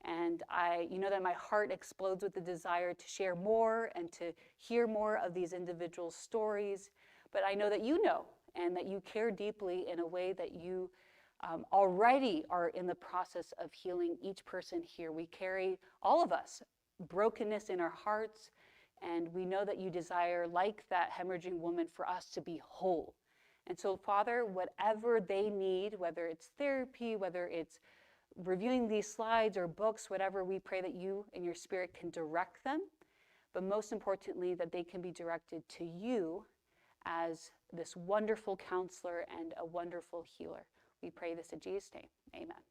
And you know that my heart explodes with the desire to share more and to hear more of these individuals' stories. But I know that you know, and that you care deeply in a way that you already are in the process of healing each person here. We carry, all of us, brokenness in our hearts, and we know that you desire, like that hemorrhaging woman, for us to be whole. And so, Father, whatever they need, whether it's therapy, whether it's reviewing these slides or books, whatever, we pray that you and your Spirit can direct them, but most importantly, that they can be directed to you as this wonderful counselor and a wonderful healer. We pray this in Jesus' name. Amen.